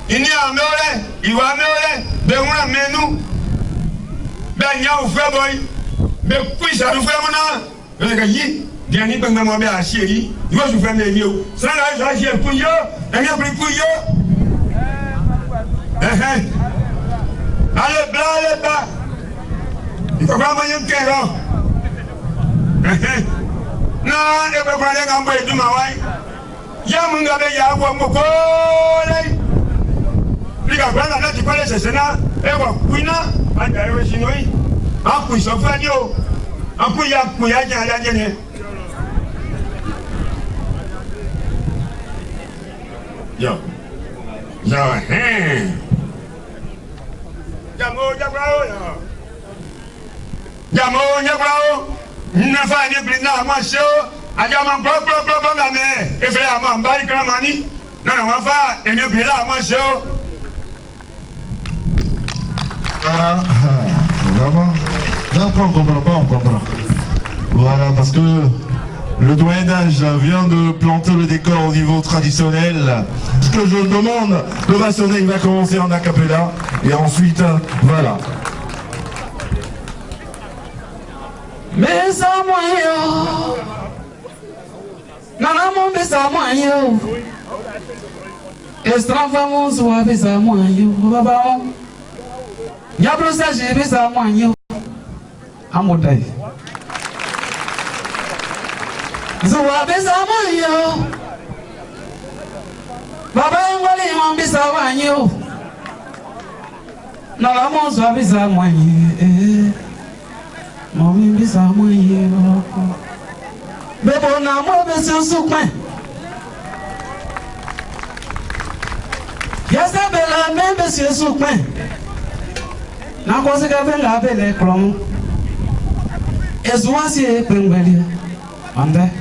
il y a un meurtre, il va meurtre, de moi, mais nous, Ben ya ou frère boy. Mais puis ça nous frère mon le gars yi, bien ni ben moi bien chéri. Il va jouer mes vieux. Ça là ça j'ai pour yo, et bien pour yo. Allez bla. Il faut pas manger que là. Non, ne peut pas aller en bas du mawai. Ya munga be ya wa moko. Liga bana na ti pale sesena, e wa kuina, anda ewe sinoi. Aku isofa dio. Aku ya jene. Yo. Jamo bravo. Nafa ni blina ma show. Aja ma bro na me. E fe ama mbari kramani. Na wa fa ene blina ma show. Voilà, vraiment. Non, on comprend. Voilà, parce que le doyen d'âge vient de planter le décor au niveau traditionnel. Ce que je demande, le maçonnet il va commencer en acapella et ensuite, voilà. Besa moyo, nana mon besa moyo. Estranfamos wa besa moyo, baba. Diablo sage besa moyo. Amodai. Zuwa besa moyo. Baba ngoli mon besa moyo. Nana mon zwa besa moyo. Mami bisa moye bebo na mo be susukwe yasa bela me be susukwe na ko se ka be la be le klon ezuwa si e pengbelia ande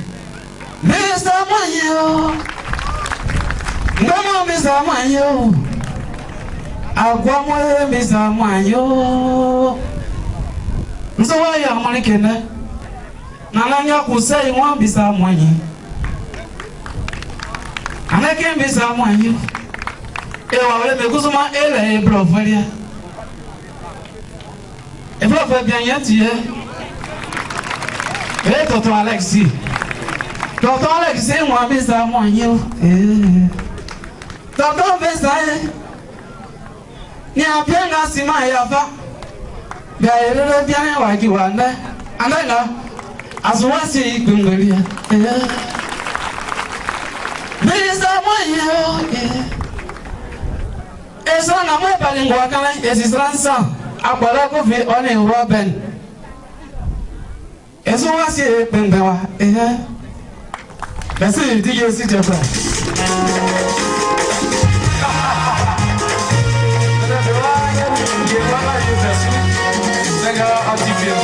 bisa moye ngamo bisa moye agwa mo bisa moye so why you are malikene nalanya kusai mwa bisa mwanyi anake bisa mwanyi ewa wale mekusuma ele ebrofalia ebrofa bien yati tonton Alexis mwa bisa mwanyi tonton bisa ni apenga sima yafa Gaire bien waki wanda ananga aswasi kungalia Bisa moyo Esa na mwe palingwa kala esisransa akwala ko fi one Robin Eso wasi pendewa Basi DJ Sitapa Saudio,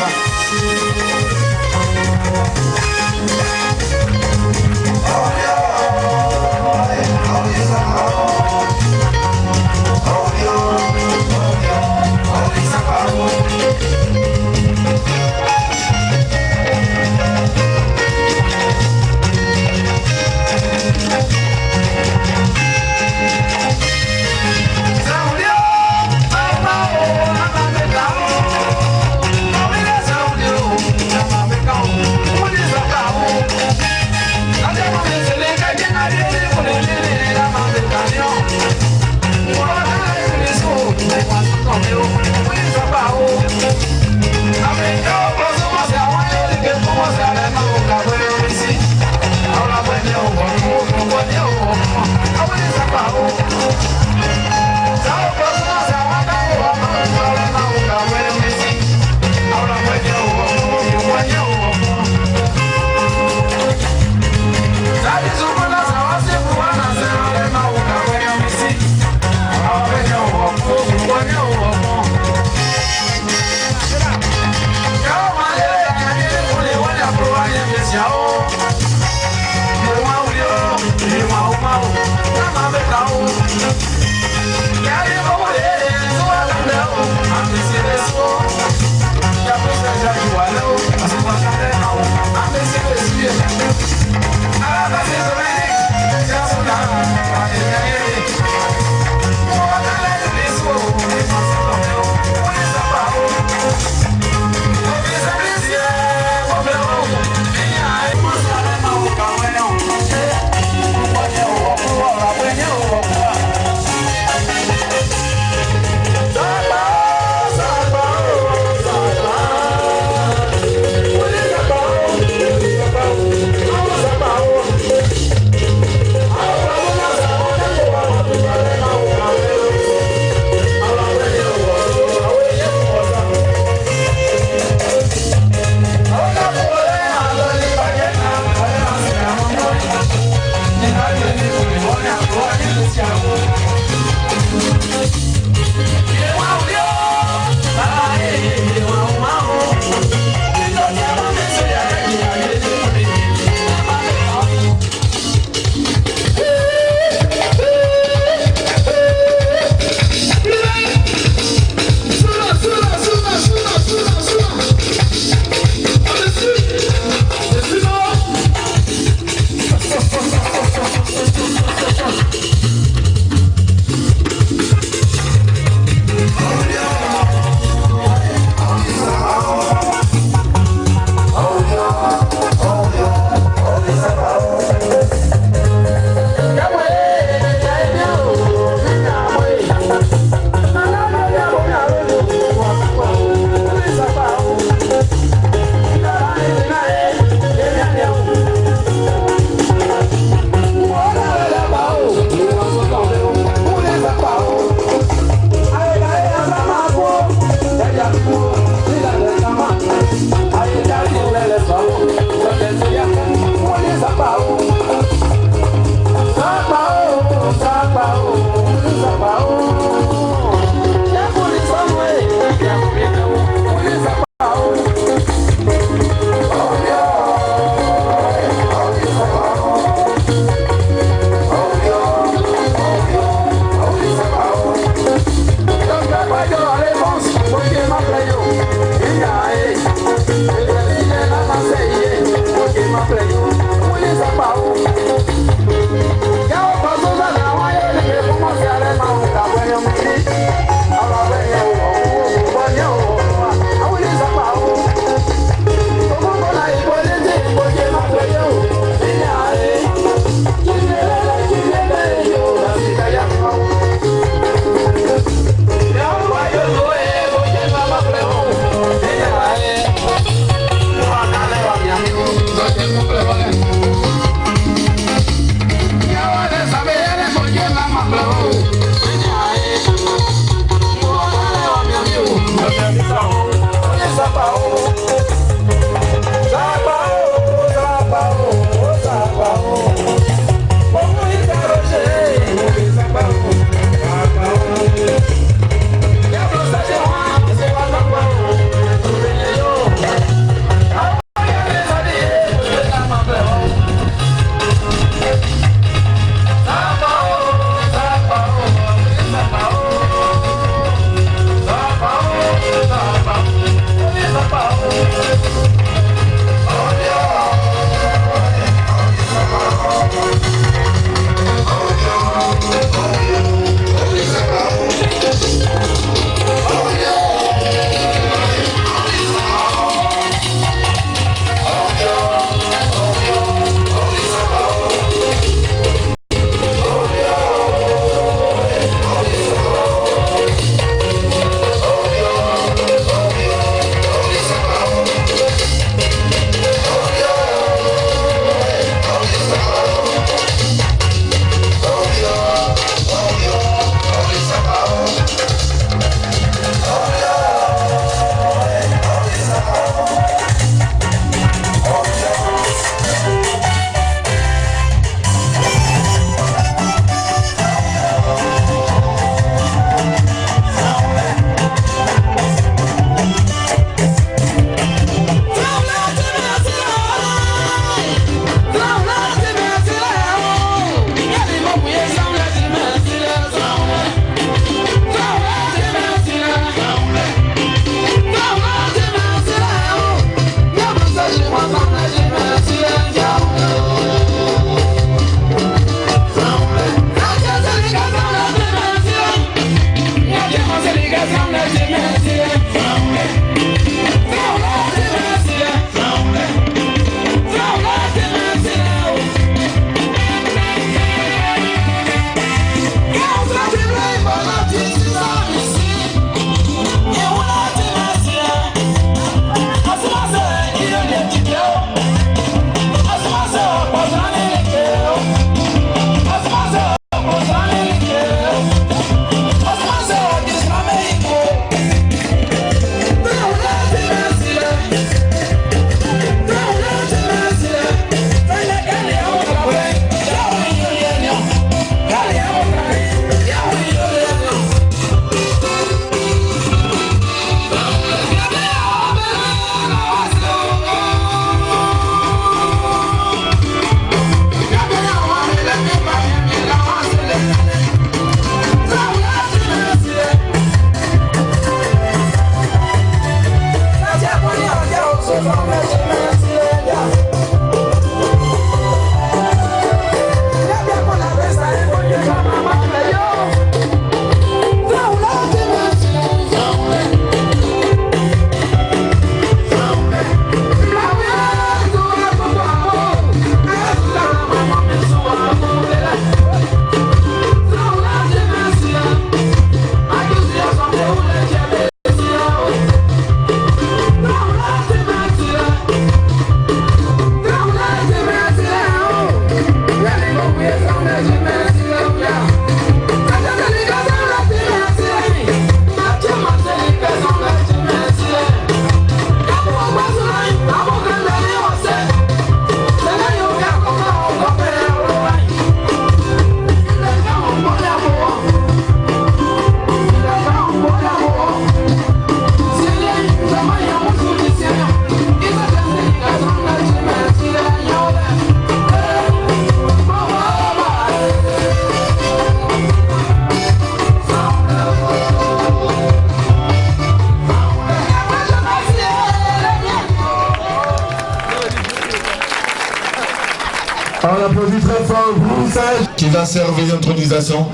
On applaudit très fort Blue Sage qui va servir l'intronisation.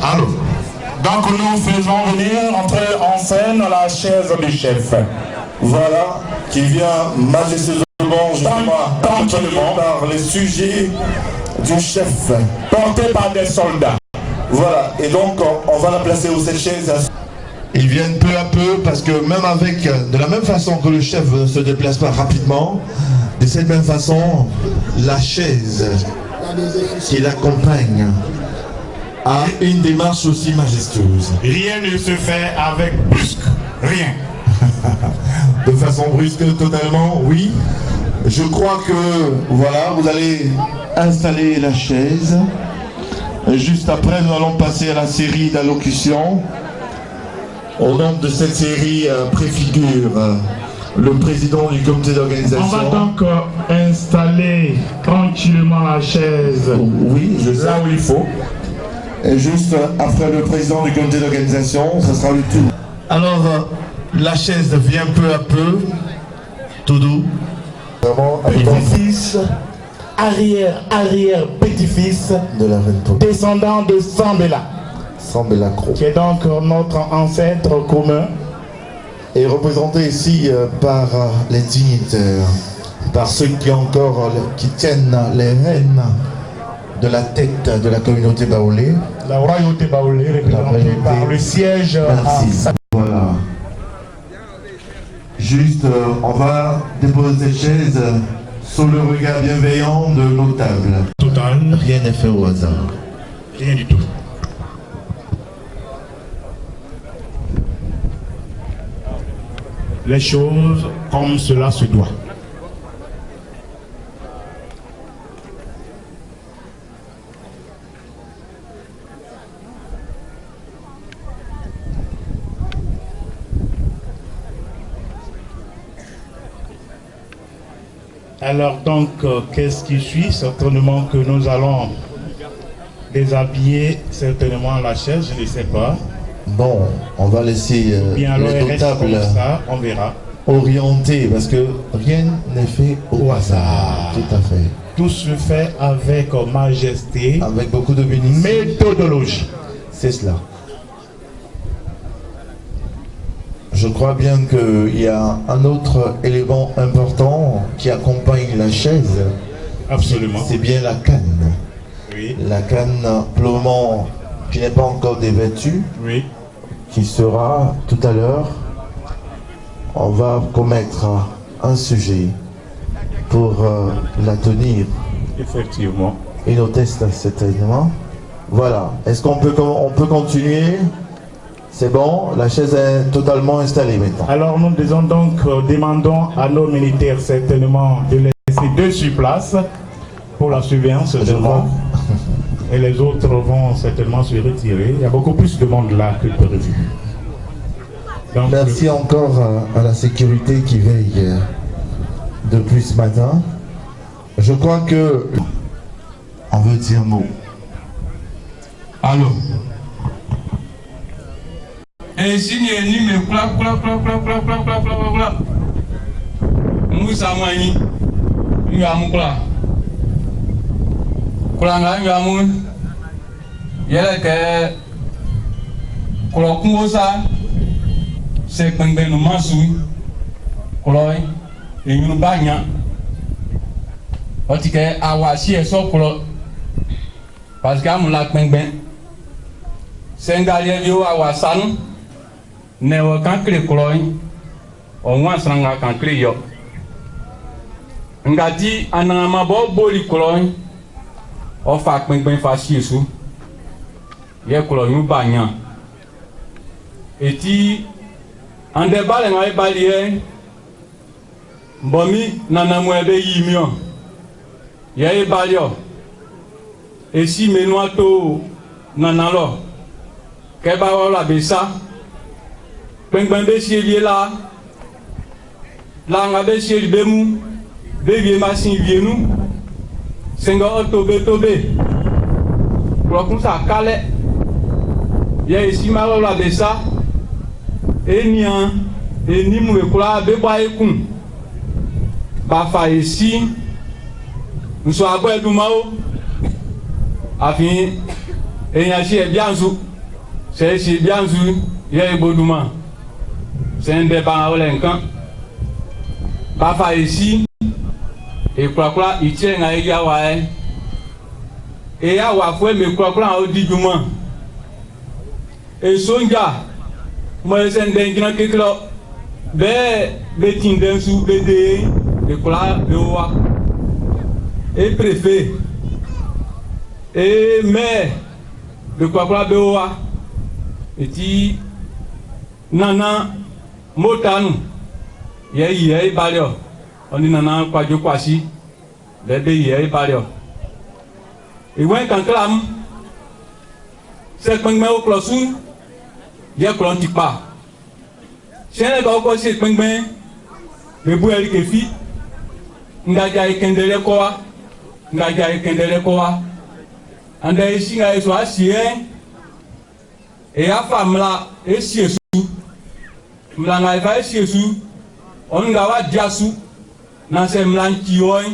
Allô. Donc nous faisons venir entrer en scène la chaise du chef. Voilà, qui vient majestueusement justement tranquillement par les sujets du chef, porté par des soldats. Voilà, et donc on va la placer où cette chaise. Ils viennent peu à peu parce que même avec, de la même façon que le chef ne se déplace pas rapidement, de cette même façon, la chaise qui l'accompagne a une démarche aussi majestueuse. Rien ne se fait avec brusque, rien. De façon brusque totalement, oui. Je crois que, voilà, vous allez installer la chaise. Juste après, nous allons passer à la série d'allocutions. Au nom de cette série préfigure le président du comité d'organisation. On va donc installer tranquillement la chaise. Oui, je sais. Là où il faut. Et juste après le président du comité d'organisation, ça sera le tour. Alors, la chaise vient peu à peu, tout doux. Petit-fils, arrière petit-fils de la reine Paul, descendant de Sambela. Sambela Kro. Qui est donc notre ancêtre commun. Et représenté ici par les dignitaires, par ceux qui tiennent les rênes de la tête de la communauté baoulé. La royauté baoulé représentée par le siège. Merci. Voilà. Juste, on va déposer cette chaise sous le regard bienveillant de nos tables. Total. Rien n'est fait au hasard. Rien du tout. Les choses comme cela se doit. Alors donc, qu'est-ce qui suit? Certainement que nous allons déshabiller certainement la chaise, je ne sais pas. Bon, on va laisser bien, les notables on verra. Orientés, parce que rien n'est fait au hasard. Tout à fait. Tout se fait avec majesté. Avec beaucoup de méthodologie. C'est cela. Je crois bien qu'il y a un autre élément important qui accompagne la chaise. Absolument. C'est bien la canne. Oui. La canne plombant qui n'est pas encore dévêtue. Oui. Qui sera tout à l'heure. On va commettre un sujet pour la tenir. Effectivement. Et nos tests certainement. Voilà. Est-ce qu'on peut continuer? C'est bon, la chaise est totalement installée maintenant. Alors nous demandons à nos militaires certainement de laisser 2 sur place pour la surveillance certainement. Et les autres vont certainement se retirer. Il y a beaucoup plus de monde là que prévu. Donc, merci encore à la sécurité qui veille depuis ce matin. Je crois que... On veut dire un mot. Allô? Et si nous sommes ne wa kankle kloy o nwa sanga kankle yo ngati anama bo boli kloy o fa pinpin fa siesu ye kloy nu banya eti ande bale ngai balie bomi nanamu ebe yimio ye balio esi menua to nanalo keba wala besa pengben be sielier là nga be sieli bemu be vie machine vienu senga otobe pour sa kale ya esi malo la besa enia enimu ekula be ba ekun ba fa esi nso abo edumao afin eyan si e bianzu c'est si bien sûr, il y a un beau douma. C'est un débat en l'incan. Papa ici, et quoi, il tient à Yawaï. Et Yawaï, mais quoi, on dit du moins. Et Sonja, moi, c'est un dingue qui est là. Betin sous BD, et quoi, et préfet. Et maire, de quoi, Beoa. Et dit, Nana, Motanu, yé, Balio. On dit Nana, quoi, je crois si, bébé, yé, Balio. Et ouais, quand clam, c'est quand même au closou, yé, clonti pas. C'est un gars qui s'est quand même, le bouillard qui fit, Ngaja et Kendele Koa, Ngaja et Kendele Koa. And I sing as was here. Et à femme là, et si sous, m'langa va si sous, on gawa diasu, dans ces mlanki yoy,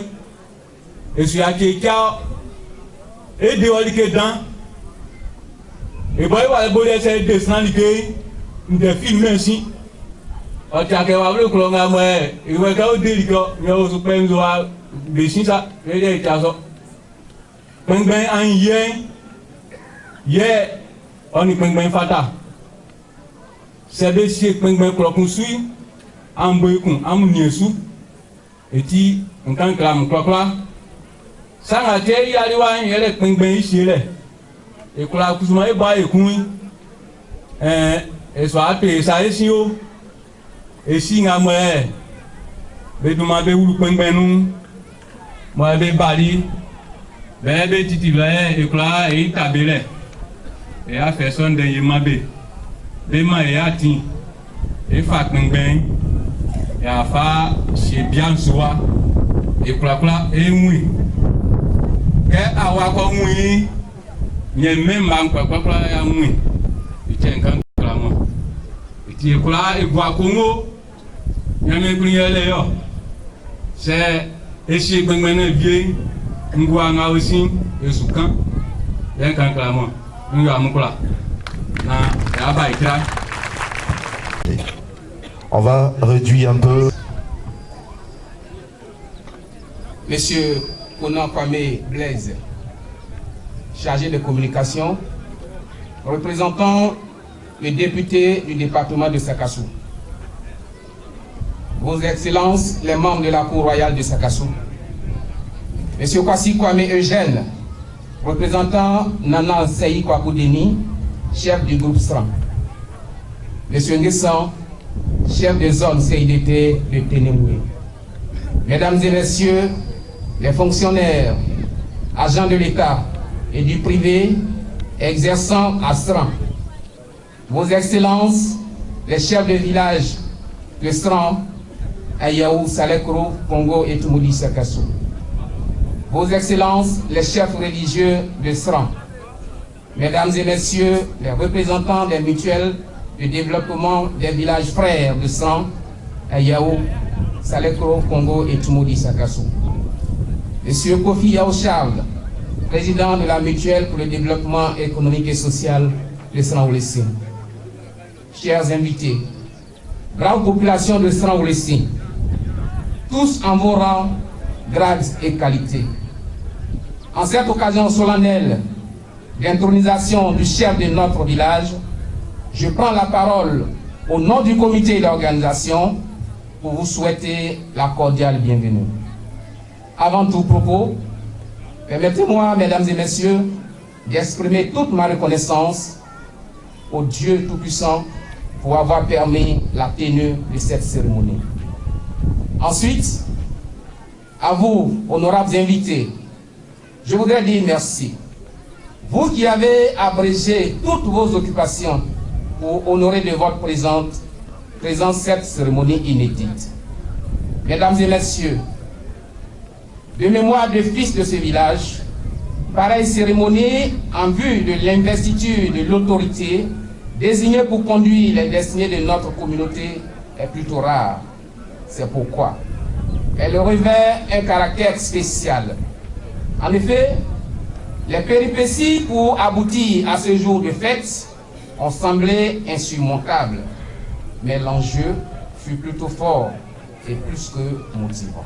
et sur la kéka, et de walike dans, et boy wa boy essayer de s'enliger, de filmer ainsi. On tient que wa le klonga moi, et wa ka o délicat, mais au super ndoa, de sinsa, et de tazo. Ben en yen, yeah. On y peut bien fata. C'est des siècles que bien clocusui, en boycon, en muniesu, et ti, en tant que l'âme clocla. Sans la terre, il y a des wines, il y a des pingouins ici, et que la cousine est bas et couille, et soit appelé ça ici, et si n'a moi, mais demander où le pingouin nous, moi, des bali, ben, des titi verts, et que là, et tabelé. Et à faire son de Yemabe, des mains et à ti, et Faknben, et à faire chez bien soi, et quoi, et oui. Et à Wako oui, il y a même quoi, et oui. Il tient un clamant. Et tu es là, et bois Congo, il y a même plus de c'est, et si vous avez vieux, vous avez aussi, et sous camp, il y a un clamant. On va réduire un peu. Monsieur Konan Kwame Blaise, chargé de communication, représentant les députés du département de Sakassou. Vos Excellences, les membres de la Cour royale de Sakassou. Monsieur Kwasi Kwame Eugène, représentant Nana Seyi Kwakoudeni, chef du groupe SRAN. Monsieur Nguessan, chef de zone CIDT de Ténémoué. Mesdames et messieurs, les fonctionnaires, agents de l'État et du privé exerçant à SRAN. Vos Excellences, les chefs de village de SRAN, Ayaou, Salekro, Congo et Toumoudi Sakassou. Vos Excellences, les chefs religieux de SRAN, Mesdames et Messieurs, les représentants des mutuelles de développement des villages frères de SRAN, Ayaou, Salekro, Congo et Toumoudi Sakassou. Monsieur Kofi Yao Charles, président de la mutuelle pour le développement économique et social de SRAN-Oulessi. Chers invités, brave population de SRAN-Oulessi, tous en vos rangs, grades et qualités. En cette occasion solennelle d'intronisation du chef de notre village, je prends la parole au nom du comité d'organisation pour vous souhaiter la cordiale bienvenue. Avant tout propos, permettez-moi, mesdames et messieurs, d'exprimer toute ma reconnaissance au Dieu Tout-Puissant pour avoir permis la tenue de cette cérémonie. Ensuite, à vous, honorables invités, je voudrais dire merci. Vous qui avez abrégé toutes vos occupations pour honorer de votre présence cette cérémonie inédite. Mesdames et messieurs, de mémoire de fils de ce village, pareille cérémonie en vue de l'investiture de l'autorité désignée pour conduire les destinées de notre communauté est plutôt rare. C'est pourquoi elle revêt un caractère spécial. En effet, les péripéties pour aboutir à ce jour de fête ont semblé insurmontables, mais l'enjeu fut plutôt fort et plus que motivant.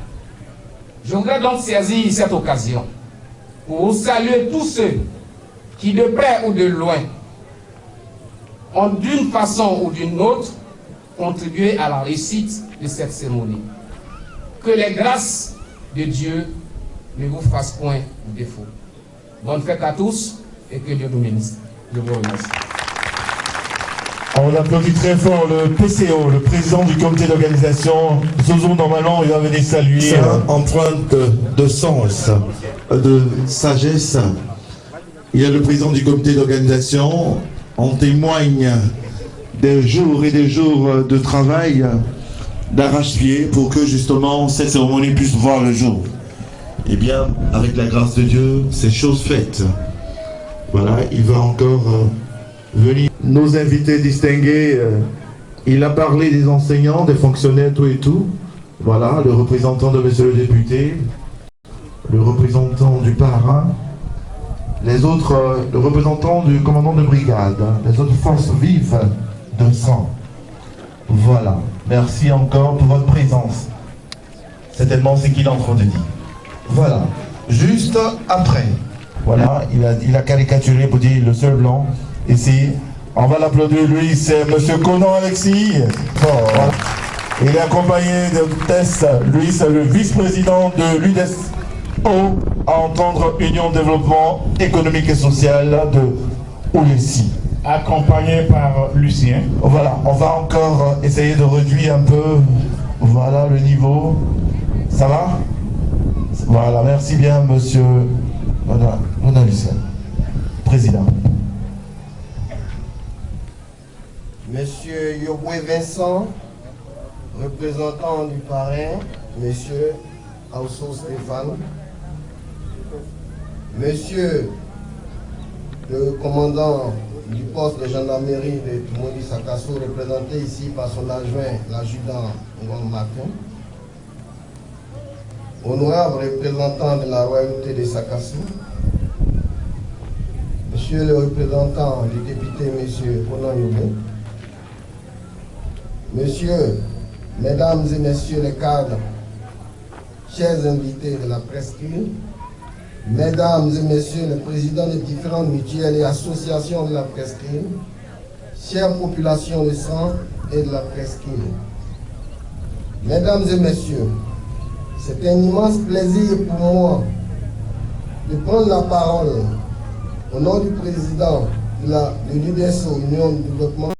Je voudrais donc saisir cette occasion pour saluer tous ceux qui, de près ou de loin, ont d'une façon ou d'une autre contribué à la réussite de cette cérémonie. Que les grâces de Dieu ne vous fassent point défaut. Bonne fête à tous et que Dieu nous bénisse. Je vous remercie. On applaudit très fort le PCO, le président du comité d'organisation. Zozo, normalement, il va venir saluer. C'est empreinte de sens, de sagesse. Il y a le président du comité d'organisation. On témoigne des jours et des jours de travail, d'arrache-pied pour que justement cette cérémonie puisse voir le jour. Eh bien, avec la grâce de Dieu, c'est chose faite. Voilà, il va encore venir. Nos invités distingués, il a parlé des enseignants, des fonctionnaires, tout et tout. Voilà, le représentant de monsieur le député, le représentant du parrain, les autres, le représentant du commandant de brigade, les autres forces vives de sang. Voilà, merci encore pour votre présence. C'est tellement ce qu'il est en train de dire. Voilà, juste après, voilà, il a caricaturé pour dire le seul blanc. Ici, on va l'applaudir, lui, c'est monsieur Conan Alexis. Voilà. Il est accompagné de Tess, lui, c'est le vice-président de l'UDESO, à entendre Union Développement économique et social de Oulessi. Accompagné par Lucien. Voilà, on va encore essayer de réduire un peu, voilà, le niveau. Ça va? Voilà, merci bien, monsieur. Voilà, Lucien, président. Monsieur Yoboué Vincent, représentant du parrain, monsieur Aousso Stéphane, monsieur le commandant du poste de gendarmerie de Tumoni Sakasso, représenté ici par son adjoint, l'adjudant Ngon Martin, honorable représentant de la royauté de Sakasso, monsieur le représentant du député, monsieur Conan Yoboué, Monsieur, mesdames et messieurs les cadres, chers invités de la presqu'île, mesdames et messieurs les présidents des différentes mutuelles et associations de la presqu'île, chères populations de sang et de la presqu'île, mesdames et messieurs, c'est un immense plaisir pour moi de prendre la parole au nom du président de l'UDESO, Union de Développement